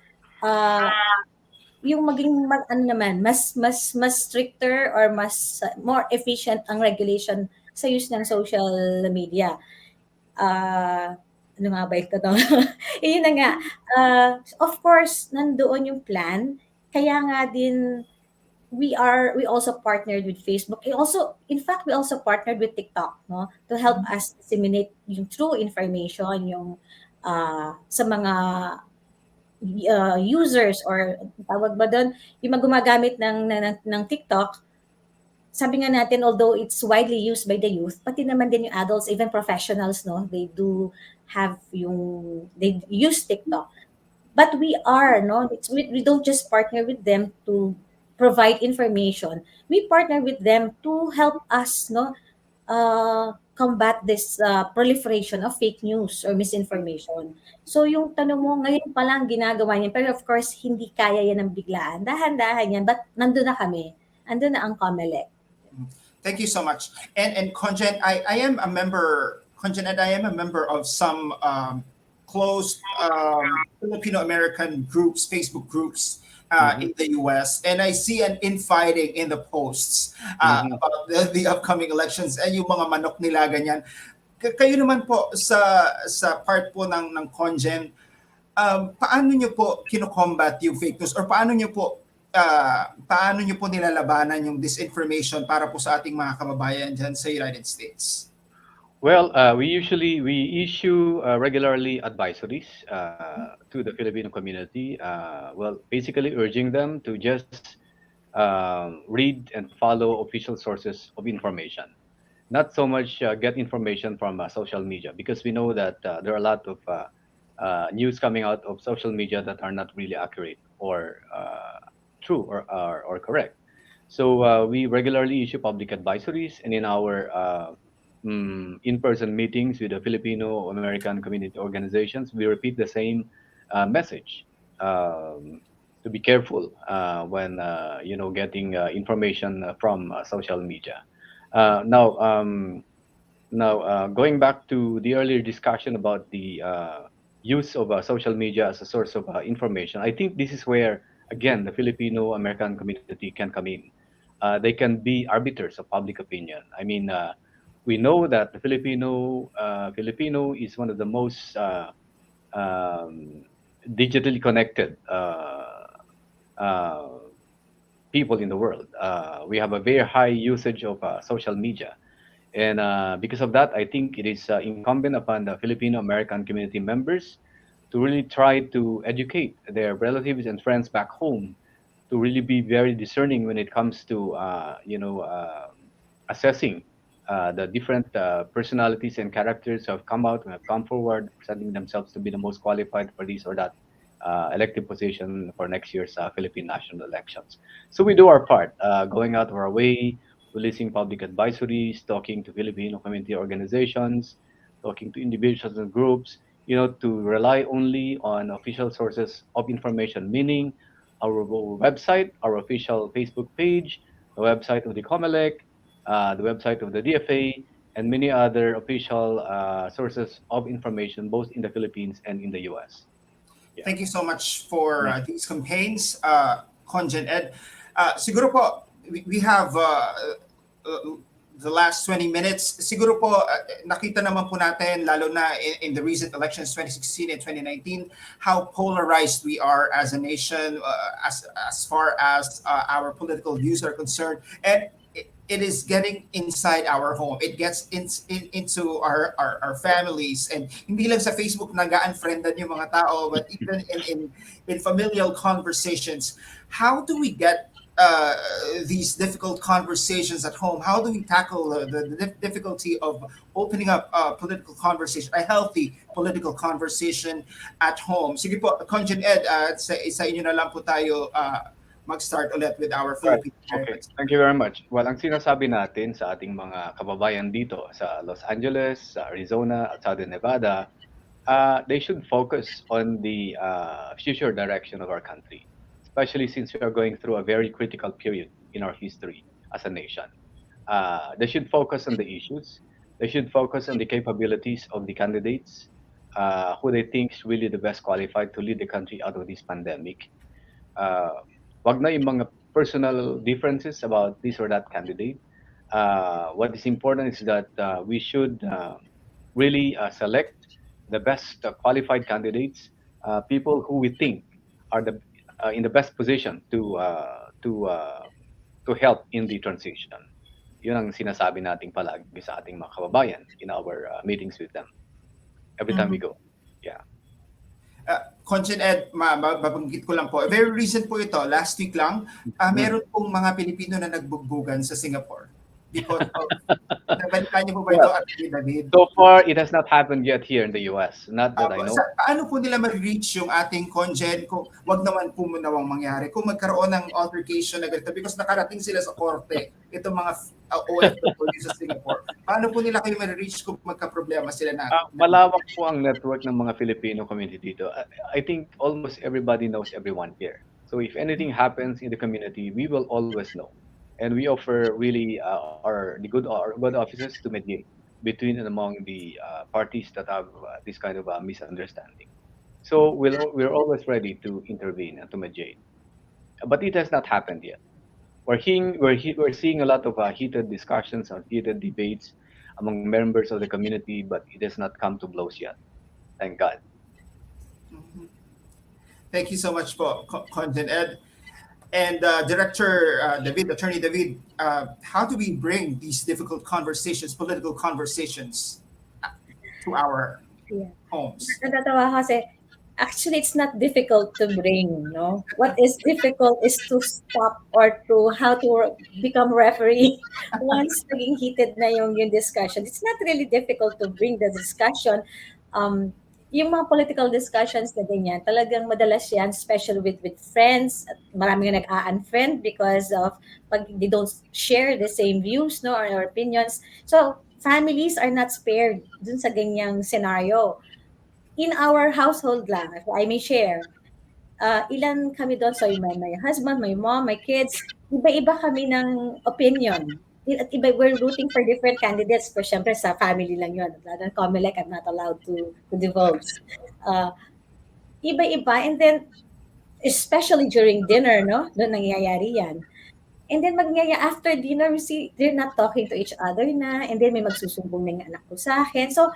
yung maging mas stricter or more efficient ang regulation sa use ng social media. Ano nga ba ito? Yun na nga. Of course, nandoon yung plan. Kaya nga din we also partnered with Facebook. In fact, we also partnered with TikTok, no, to help us disseminate yung true information yung sa mga users or tawag ba doon, yung gumagamit ng TikTok. Sabi nga natin, although it's widely used by the youth, pati naman din yung adults, even professionals, no, they use TikTok. But we don't just partner with them to provide information. We partner with them to help us, combat this proliferation of fake news or misinformation. So yung tanong mo, ngayon pa lang ginagawa niya, pero of course, hindi kaya yan ng biglaan. Dahan-dahan yan, but nandun na kami. Andun na ang COMELEC. Thank you so much. And Conjen, I am a member, Conjen, and I am a member of some closed Filipino-American groups, Facebook groups in the US, and I see an infighting in the posts about the upcoming elections and yung mga manok nila ganyan. Kayo naman po sa part po ng Conjen, paano nyo po kino-combat yung fake news or paano nyo po nilalabanan yung disinformation para po sa ating mga kababayan dyan sa United States? Well, we issue regularly advisories to the Filipino community. Basically urging them to just read and follow official sources of information, not so much get information from social media, because we know that there are a lot of news coming out of social media that are not really accurate or true or correct. So we regularly issue public advisories, and in our in-person meetings with the Filipino-American community organizations, we repeat the same message to be careful when getting information from social media. Now, going back to the earlier discussion about the use of social media as a source of information, I think this is where, again, the Filipino-American community can come in. They can be arbiters of public opinion. I mean, we know that the Filipino is one of the most digitally connected people in the world. We have a very high usage of social media. And because of that, I think it is incumbent upon the Filipino-American community members to really try to educate their relatives and friends back home to really be very discerning when it comes to assessing the different personalities and characters who have come out and have come forward, presenting themselves to be the most qualified for this or that elective position for next year's Philippine national elections. So we do our part, going out of our way, releasing public advisories, talking to Filipino community organizations, talking to individuals and groups, to rely only on official sources of information, meaning our website, our official Facebook page, the website of the COMELEC, the website of the DFA, and many other official sources of information, both in the Philippines and in the US. Yeah. Thank you so much for Yeah. these campaigns, Conjen Ed. Siguro po, we have the last 20 minutes. Siguro po, nakita naman po natin, lalo na in the recent elections 2016 and 2019, how polarized we are as a nation as far as our political views are concerned. And it is getting inside our home. It gets into our families. And hindi lang sa Facebook nag-unfriendan yung mga tao, but even in familial conversations. How do we get these difficult conversations at home? How do we tackle the difficulty of opening up a political conversation, a healthy political conversation at home? Sige po, Conjen Ed, sa inyo na lang po tayo mag-start ulit with our Philippine Okay, thank you very much. Well, ang sinasabi natin sa ating mga kababayan dito sa Los Angeles, sa Arizona, at Southern Nevada, they should focus on the future direction of our country, especially since we are going through a very critical period in our history as a nation. They should focus on the issues. They should focus on the capabilities of the candidates who they think is really the best qualified to lead the country out of this pandemic. Wag na yung mga personal differences about this or that candidate. What is important is that we should really select the best qualified candidates, people who we think are in the best position to help in the transition. Yun ang sinasabi nating palagi sa ating mga kababayan in our meetings with them every time we go. Yeah. Conjen Ed, mabanggit ko lang po. Very recent po ito. Last week lang, meron pong mga Pilipino na nagbugbugan sa Singapore. Because of, nabalikan niyo po ba ito at David? So far, it has not happened yet here in the US. Not that I know. Paano po nila ma-reach yung ating Conjen? Kung wag naman po munawang mangyari. Kung magkaroon ng altercation na ganito, because nakarating sila sa korte, itong mga OFW sa Singapore. Paano po nila kayo ma-reach kung magka-problema sila na? Malawak po ang network ng mga Filipino community dito. I think almost everybody knows everyone here. So if anything happens in the community, we will always know. And we offer really our good officers to mediate between and among the parties that have this kind of misunderstanding. So we're always ready to intervene and to mediate. But it has not happened yet. We're seeing a lot of heated discussions or heated debates among members of the community, but it has not come to blows yet. Thank God. Mhm. Thank you so much po, Conjen Ed. And Director David, Attorney David, how do we bring these difficult conversations, political conversations, to our homes? Natatawa kasi, actually, it's not difficult to bring, no? What is difficult is to stop or to how to become referee once naging heated na yung discussion. It's not really difficult to bring the discussion. Yung mga political discussions na ganyan, talagang madalas yan, especially with friends. Marami nga nag-unfriend because of pag they don't share the same views, no, or opinions. So, families are not spared dun sa ganyang scenario. In our household lang, if I may share, ilan kami doon. So, my husband, my mom, my kids, iba-iba kami ng opinion. At iba, we're rooting for different candidates. Pero syempre, sa family lang yun. Lalo ng COMELEC, I'm not allowed to divulge. Iba-iba. And then, especially during dinner, no? Doon nangyayari yan. And then, after dinner, we see, they're not talking to each other na. And then, may magsusumbong na yung anak ko sa akin. So,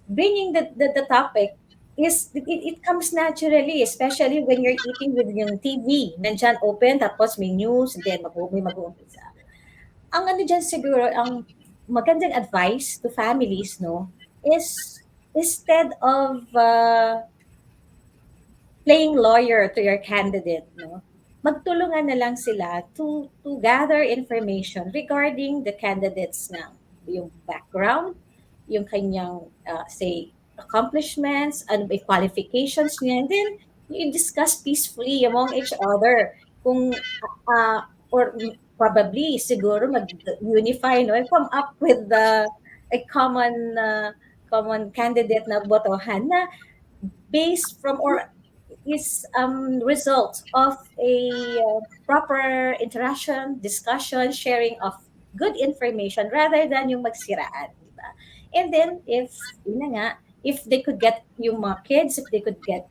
bringing the topic is, it comes naturally, especially when you're eating with yung TV. Nandyan open, tapos may news, and then may mag-uumpisa. Ang ano dyan siguro, ang magandang advice to families, no, is instead of playing lawyer to your candidate, no? Magtulungan na lang sila to gather information regarding the candidates na yung background, yung kanyang say accomplishments, ano ba yung qualifications niya, and then you discuss peacefully among each other kung or probably siguro mag-unify, no, and come up with the a common candidate na botohan na based from or is result of a proper interaction, discussion, sharing of good information rather than yung magsiraan, di ba? And then yun na nga, if they could get yung mga kids, if they could get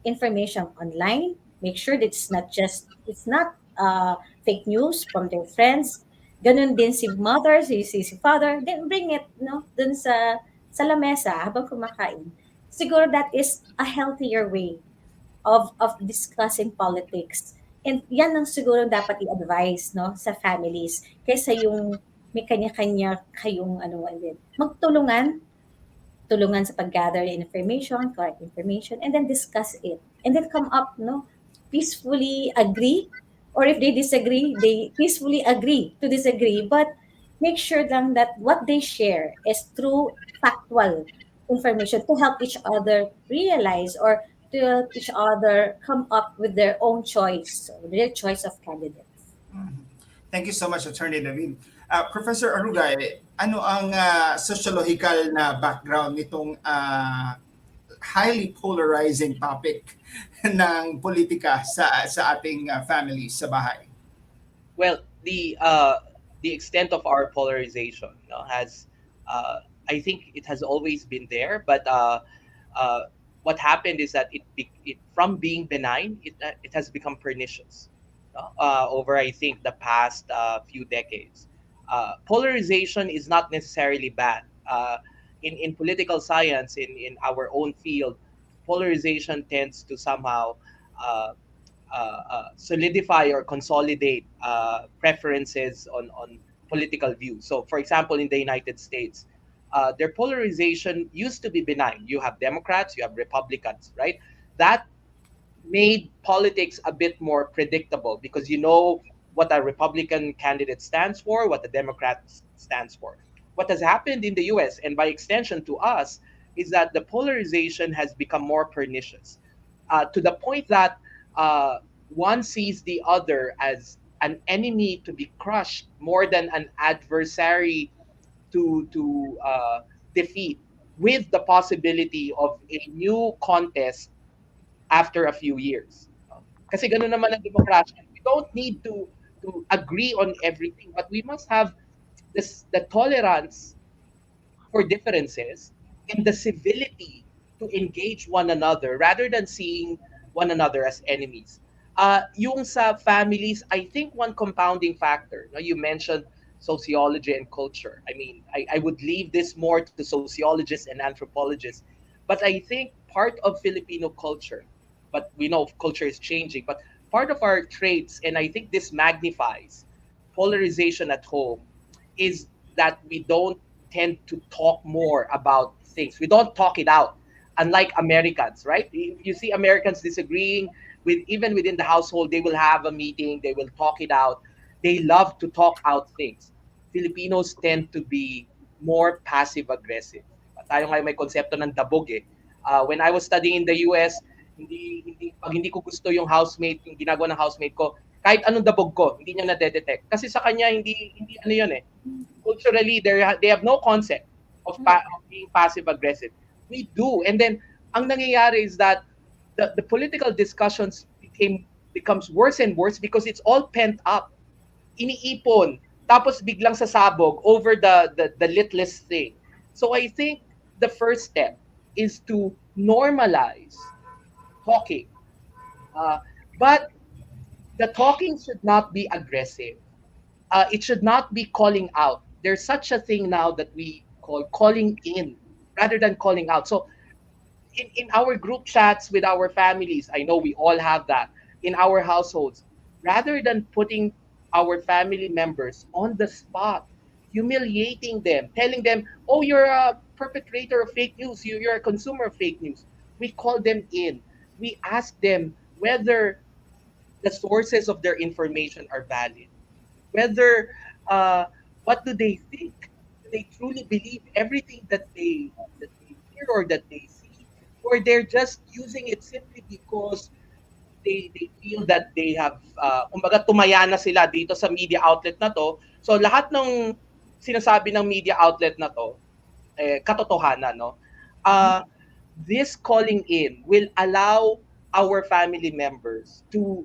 information online, make sure that it's not fake news from their friends. Ganun din si mother, si father, then bring it no dun sa lamesa habang kumakain. Siguro that is a healthier way of discussing politics. And yan ang siguro dapat i-advise no sa families kaysa yung may kanya-kanya kayong ano din. Tulungan sa pag-gather information, correct information, and then discuss it. And then come up, no? Peacefully agree, or if they disagree, they peacefully agree to disagree, but make sure lang that what they share is true, factual information to help each other realize or to help each other come up with their own choice, their choice of candidates. Mhm. Thank you so much, Attorney David. Professor Arugay, ano ang sociological na background nitong highly polarizing topic ng politika sa ating families sa bahay? Well, the extent of our polarization, has I think it has always been there, but what happened is that it from being benign, it has become pernicious, over I think the past few decades. Polarization is not necessarily bad. In political science, in our own field, polarization tends to somehow uh, solidify or consolidate preferences on political views. So, for example, in the United States, their polarization used to be benign. You have Democrats, you have Republicans, right? That made politics a bit more predictable because you know what a Republican candidate stands for, what the Democrat stands for. What has happened in the US, and by extension to us, is that the polarization has become more pernicious, to the point that uh, one sees the other as an enemy to be crushed more than an adversary to defeat, with the possibility of a new contest after a few years. Kasi ganun naman ang demokrasya. We don't need to agree on everything, but we must have the tolerance for differences and the civility to engage one another rather than seeing one another as enemies. Yung sa families, I think one compounding factor, no, you mentioned sociology and culture. I mean, I would leave this more to sociologists and anthropologists, but I think part of Filipino culture, but we know culture is changing, but part of our traits, and I think this magnifies polarization at home, is that we don't tend to talk more about things. We don't talk it out, unlike Americans, right? If you see Americans disagreeing with even within the household, they will have a meeting, they will talk it out. They love to talk out things. Filipinos tend to be more passive aggressive. Tayo nga may konsepto ng dabog eh. When I was studying in the US, pag hindi ko gusto yung housemate, yung ginagawa ng housemate ko, kahit anong dabog ko, hindi niya na-detect. Kasi sa kanya, hindi ano yun eh. Culturally, they have no concept of being passive-aggressive. We do. And then, ang nangyayari is that the political discussions becomes worse and worse because it's all pent up. Iniipon. Tapos biglang sasabog over the littlest thing. So I think the first step is to normalize talking. But the talking should not be aggressive. It should not be calling out. There's such a thing now that we call calling in rather than calling out. So in our group chats with our families, I know we all have that in our households, rather than putting our family members on the spot, humiliating them, telling them, oh, you're a perpetrator of fake news, you're a consumer of fake news. We call them in. we ask them whether the sources of their information are valid, whether uh, what do they think? Do they truly believe everything that they hear or that they see, or they're just using it simply because they feel that they have kumbaga tumaya na sila dito sa media outlet na to. So lahat ng sinasabi ng media outlet na to katotohanan, no? Mhm. Uh, this calling in will allow our family members to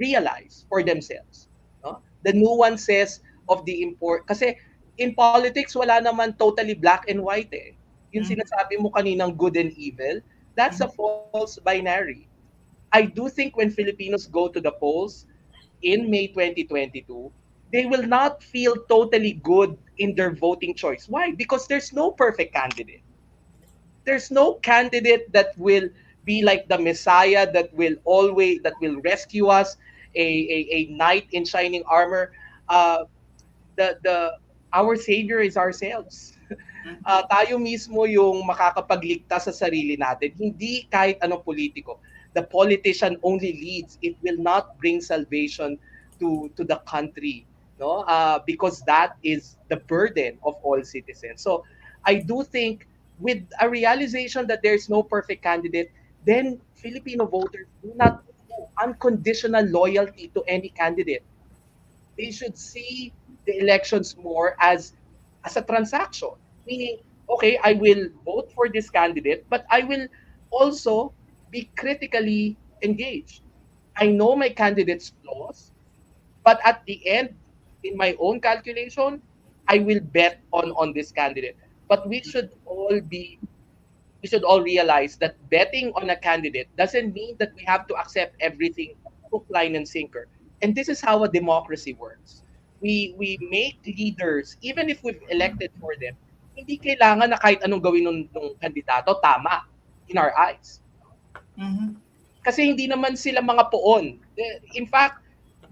realize for themselves, no? The nuances of the import. Kasi in politics, wala naman totally black and white eh. Yung Mhm. sinasabi mo kaninang good and evil, that's a Mhm. false binary. I do think when Filipinos go to the polls in May 2022, they will not feel totally good in their voting choice. Why? Because there's no perfect candidate. There's no candidate that will be like the messiah that will rescue us, a knight in shining armor. The our savior is ourselves. Mhm. Tayo mismo yung makakapagligtas sa sarili natin, hindi kahit anong politiko. The politician only leads, it will not bring salvation to the country, no? Because that is the burden of all citizens. So I do think with a realization that there's no perfect candidate, then Filipino voters do not owe unconditional loyalty to any candidate. They should see the elections more as a transaction. Meaning, okay, I will vote for this candidate, but I will also be critically engaged. I know my candidate's flaws, but at the end, in my own calculation, I will bet on this candidate. But we should all realize that betting on a candidate doesn't mean that we have to accept everything hook, line, and sinker. And this is how a democracy works. We make leaders, even if we've elected for them, hindi kailangan na kahit anong gawin ng kandidato, tama in our eyes. Mhm. Kasi hindi naman sila mga poon. In fact,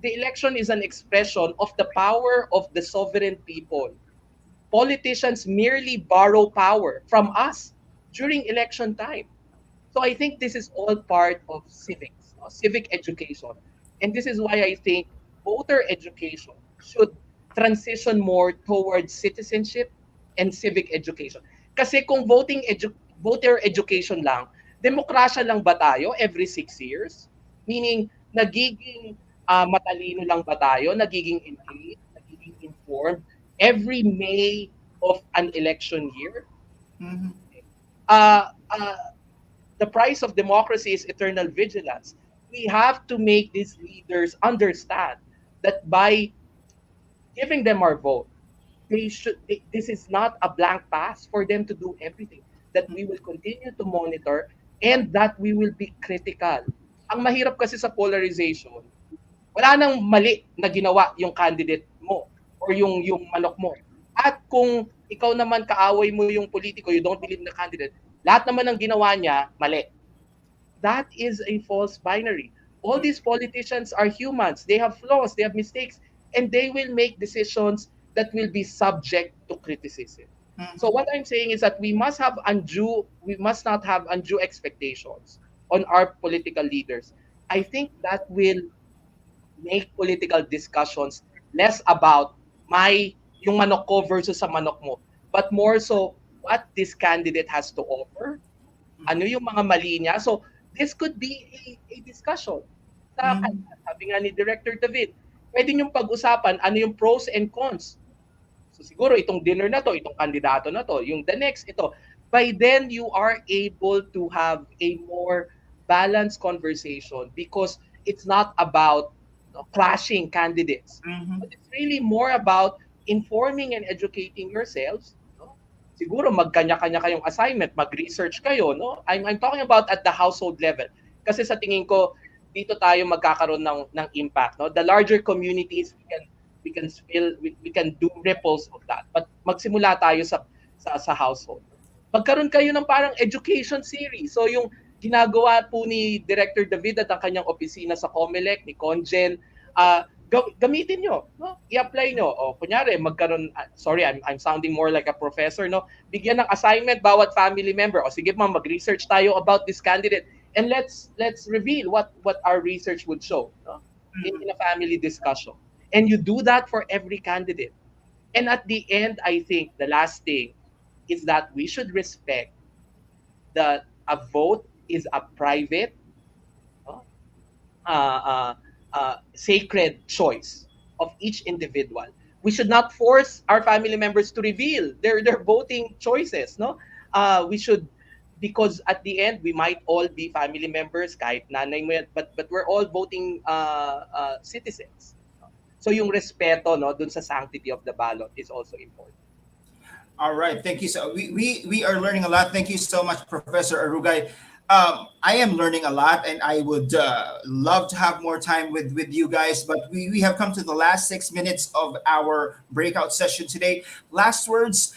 the election is an expression of the power of the sovereign people. Politicians merely borrow power from us during election time. So I think this is all part of civics, no? Civic education. And this is why I think voter education should transition more towards citizenship and civic education. Kasi kung voter education lang, demokrasya lang ba tayo every 6 years? Meaning, nagiging matalino lang ba tayo? Nagiging engaged? Nagiging informed? Every May of an election year? Mhm. Uh, uh, the price of democracy is eternal vigilance. We have to make these leaders understand that by giving them our vote, this is not a blank pass for them to do everything. That we will continue to monitor and that we will be critical. Ang mahirap kasi sa polarization, wala nang mali na ginawa yung candidate mo or yung manok mo. At kung ikaw naman kaaway mo yung politiko, you don't believe in the candidate, lahat naman ng ginawa niya, mali. That is a false binary. All these politicians are humans. They have flaws, they have mistakes, and they will make decisions that will be subject to criticism. So Mhm. what I'm saying is that we must not have undue expectations on our political leaders. I think that will make political discussions less about yung manok ko versus sa manok mo, but more so what this candidate has to offer, ano yung mga mali niya. So, this could be a discussion. Mhm. Sabi nga ni Director David, pwede niyong pag-usapan ano yung pros and cons. So, siguro itong dinner na to, itong kandidato na to, yung the next, ito. By then, you are able to have a more balanced conversation because it's not about clashing candidates. Mhm. But it's really more about informing and educating yourselves, no? Siguro magkanya-kanya kayong assignment, mag-research kayo, no? I'm talking about at the household level. Kasi sa tingin ko, dito tayo magkakaroon ng impact, no? The larger communities, we can do ripples of that. But magsimula tayo sa household. Magkaroon kayo ng parang education series. So yung ginagawa po ni Director David at ang kanyang opisina sa COMELEC, ni CONGEN, gamitin nyo, no? I-apply nyo. O kunyari, sorry, I'm sounding more like a professor, no? Bigyan ng assignment bawat family member. O sige ma, mag-research tayo about this candidate. and let's reveal what our research would show, no? In a family discussion. And you do that for every candidate. And at the end, I think the last thing is that we should respect that a vote is a private, no? uh, uh, sacred choice of each individual. We should not force our family members to reveal their voting choices. No, we should, because at the end we might all be family members, kahit nanay mo yan, but we're all voting citizens. So yung respeto, no, dun sa sanctity of the ballot is also important. All right, thank you. So we are learning a lot. Thank you so much, Professor Arugay. I am learning a lot, and I would love to have more time with you guys. But we have come to the last 6 minutes of our breakout session today. Last words.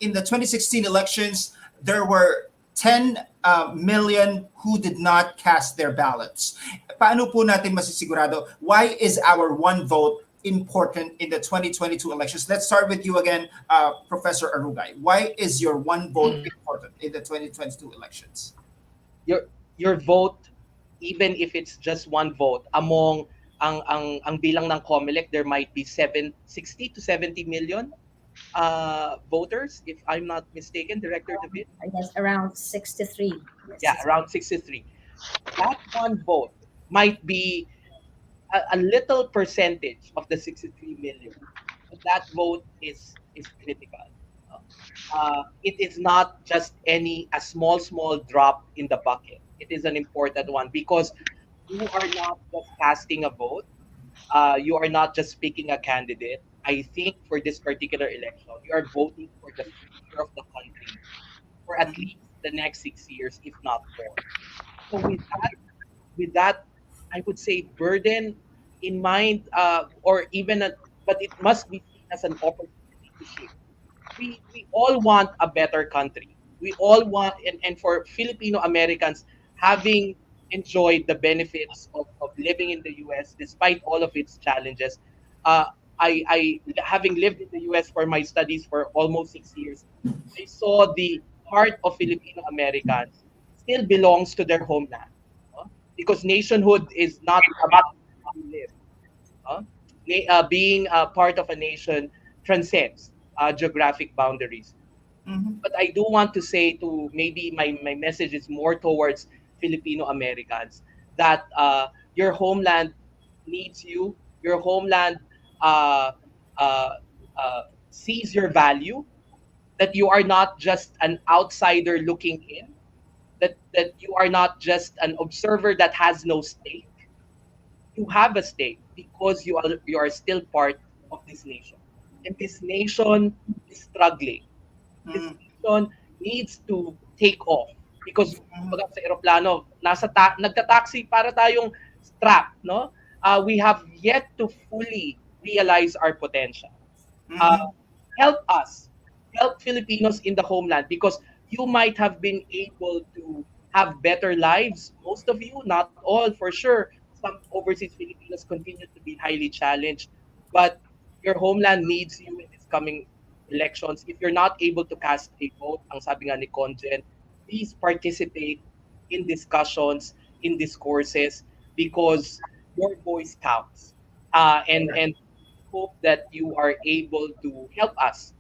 In the 2016 elections, there were 10 million who did not cast their ballots. Paano po natin masisigurado? Why is our one vote important in the 2022 elections? Let's start with you again, Professor Arugay. Why is your one vote important in the 2022 elections? Your vote, even if it's just one vote, among ang bilang ng COMELEC, there might be 60 to 70 million voters, if I'm not mistaken, Director David. I guess around 63. Yeah, around 63. That one vote might be a little percentage of the 63 million. But that vote is critical. It is not just a small drop in the bucket. It is an important one, because you are not just casting a vote. You are not just picking a candidate. I think for this particular election, you are voting for the future of the country for at least the next 6 years, if not more. So with that, I would say burden in mind, or even, but it must be seen as an opportunity to shape. We all want a better country. We all want, and for Filipino Americans, having enjoyed the benefits of living in the US despite all of its challenges, I having lived in the US for my studies for almost 6 years, I saw the heart of Filipino Americans still belongs to their homeland, because nationhood is not about how you live. Being a part of a nation transcends geographic boundaries. Mhm. But I do want to say, to maybe my message is more towards Filipino Americans, that your homeland needs you. Your homeland uh, uh, sees your value. That you are not just an outsider looking in. That you are not just an observer that has no stake. You have a stake, because you are still part of this nation, and this nation is struggling. This Mhm. nation needs to take off, because Mhm. kumbaga sa eroplano, nagta-taxi para tayong strap, no? We have yet to fully realize our potential. Uh, Mhm. help us, help Filipinos in the homeland, because you might have been able to have better lives. Most of you, not all, for sure. Some overseas Filipinos continue to be highly challenged, but your homeland needs you in this coming elections. If you're not able to cast a vote, ang sabi nga ni Conjen, please participate in discussions, in discourses, because your voice counts. And hope that you are able to help us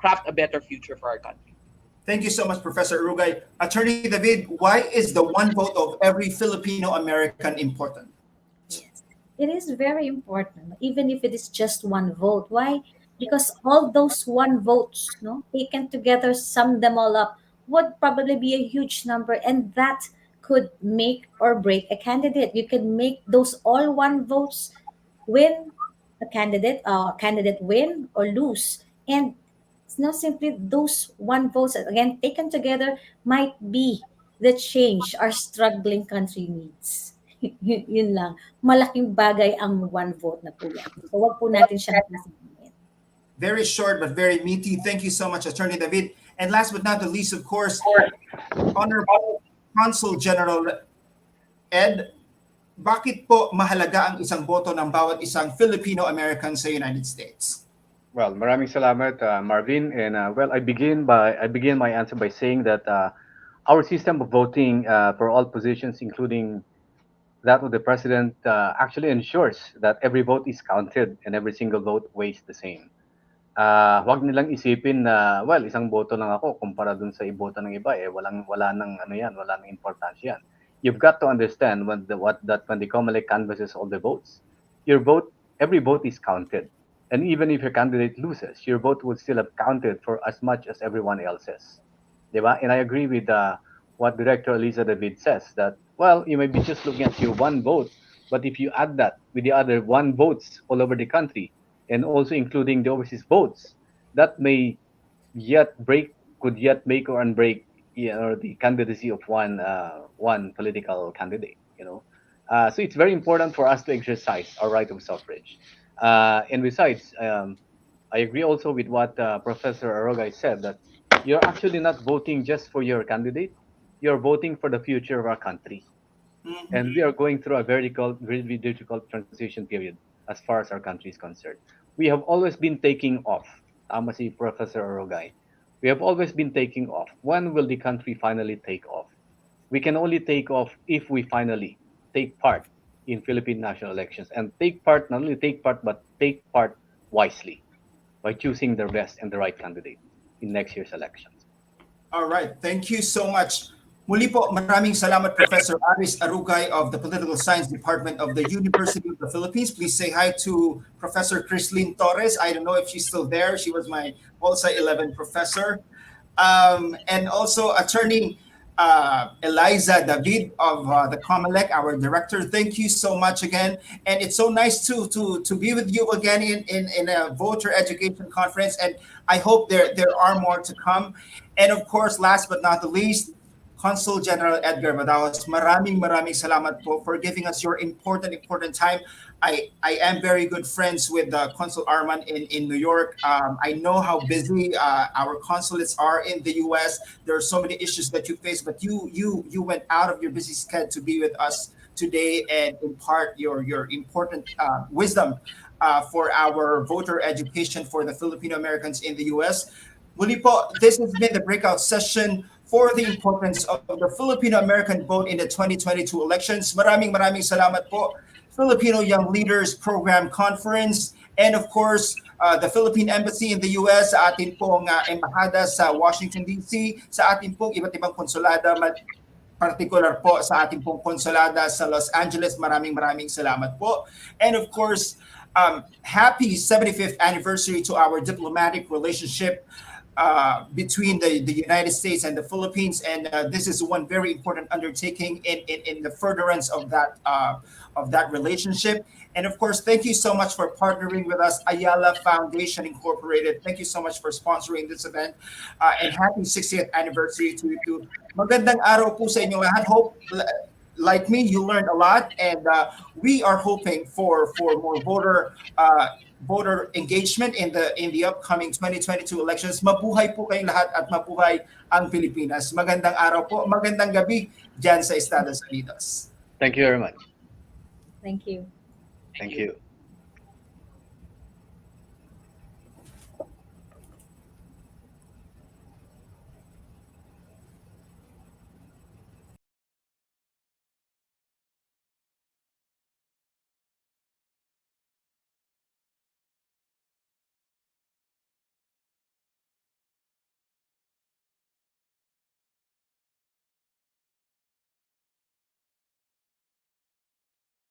craft a better future for our country. Thank you so much, Professor Arugay. Attorney David, why is the one vote of every Filipino American important? Yes, it is very important, even if it is just one vote. Why? Because all those one votes, no, taken together, sum them all up, would probably be a huge number, and that could make or break a candidate. You can make those all one votes win candidate win or lose, and it's not simply those one votes that, again, taken together, might be the change our struggling country needs. Yun lang. Malaking bagay ang one vote na po yan. So, wag po natin siyang pasiginin. Very short but very meaty. Thank you so much, Attorney David. And last but not the least, of course, Honorable Consul General Ed, bakit po mahalaga ang isang boto ng bawat isang Filipino American sa United States? Well, maraming salamat, Marvin. And well, I begin my answer by saying that Our system of voting for all positions, including that of the president, actually ensures that every vote is counted and every single vote weighs the same. Wag nilang isipin na, well, isang boto lang ako kumpara dun sa iboto ng iba, eh, wala nang ano yan, wala nang importansya yan. You've got to understand when the COMELEC canvasses all the votes, your vote, every vote is counted. And even if your candidate loses, your vote will still have counted for as much as everyone else's. Diba? And I agree with what Director Elisa David says that, well, you may be just looking at your one vote, but if you add that with the other one votes all over the country, and also including the overseas votes, that may yet break, could yet make or unbreak, the candidacy of one political candidate. So it's very important for us to exercise our right of suffrage. And besides, I agree also with what Professor Arugay said that you're actually not voting just for your candidate, you're voting for the future of our country. Mhm. And we are going through a very difficult transition period as far as our country is concerned. We have always been taking off. Tama si Professor Arugay. We have always been taking off. When will the country finally take off? We can only take off if we finally take part in Philippine national elections and take part, not only take part, but take part wisely by choosing the best and the right candidate in next year's elections. All right. Thank you so much. Muli po, maraming salamat, Professor Aries Arugay of the Political Science Department of the University of the Philippines. Please say hi to Professor Crislin Torres. I don't know if she's still there. She was my Pulsa 11 professor. And also Attorney Eliza David of the COMELEC, our director. Thank you so much again. And it's so nice to be with you again in a voter education conference. And I hope there are more to come. And of course, last but not the least, Consul General Edgar Badajos, maraming salamat po for giving us your important time. I am very good friends with Consul Arman in New York. I know how busy our consulates are in the U.S. There are so many issues that you face, but you went out of your busy schedule to be with us today and impart your important wisdom for our voter education for the Filipino Americans in the U.S. Muli po, this has been the breakout session for the importance of the Filipino American vote in the 2022 elections. Maraming salamat po. Filipino Young Leaders Program Conference, and of course, the Philippine Embassy in the US, sa atin pong embahada sa Washington DC, sa atin pong iba't ibang konsulada, particular po sa ating pong konsulada sa Los Angeles. Maraming salamat po. And of course, happy 75th anniversary to our diplomatic relationship between the United States and the Philippines, and this is one very important undertaking in the furtherance of that relationship. And of course, thank you so much for partnering with us, Ayala Foundation Incorporated. Thank you so much for sponsoring this event, and happy 60th anniversary to you. Magandang araw po sa inyong lahat. Hope like me, you learned a lot, and we are hoping for more voter engagement in the upcoming 2022 elections. Mabuhay po kayong lahat at mabuhay ang Pilipinas. Magandang araw po, magandang gabi diyan sa Estados Unidos. Thank you very much. Thank you. Thank you.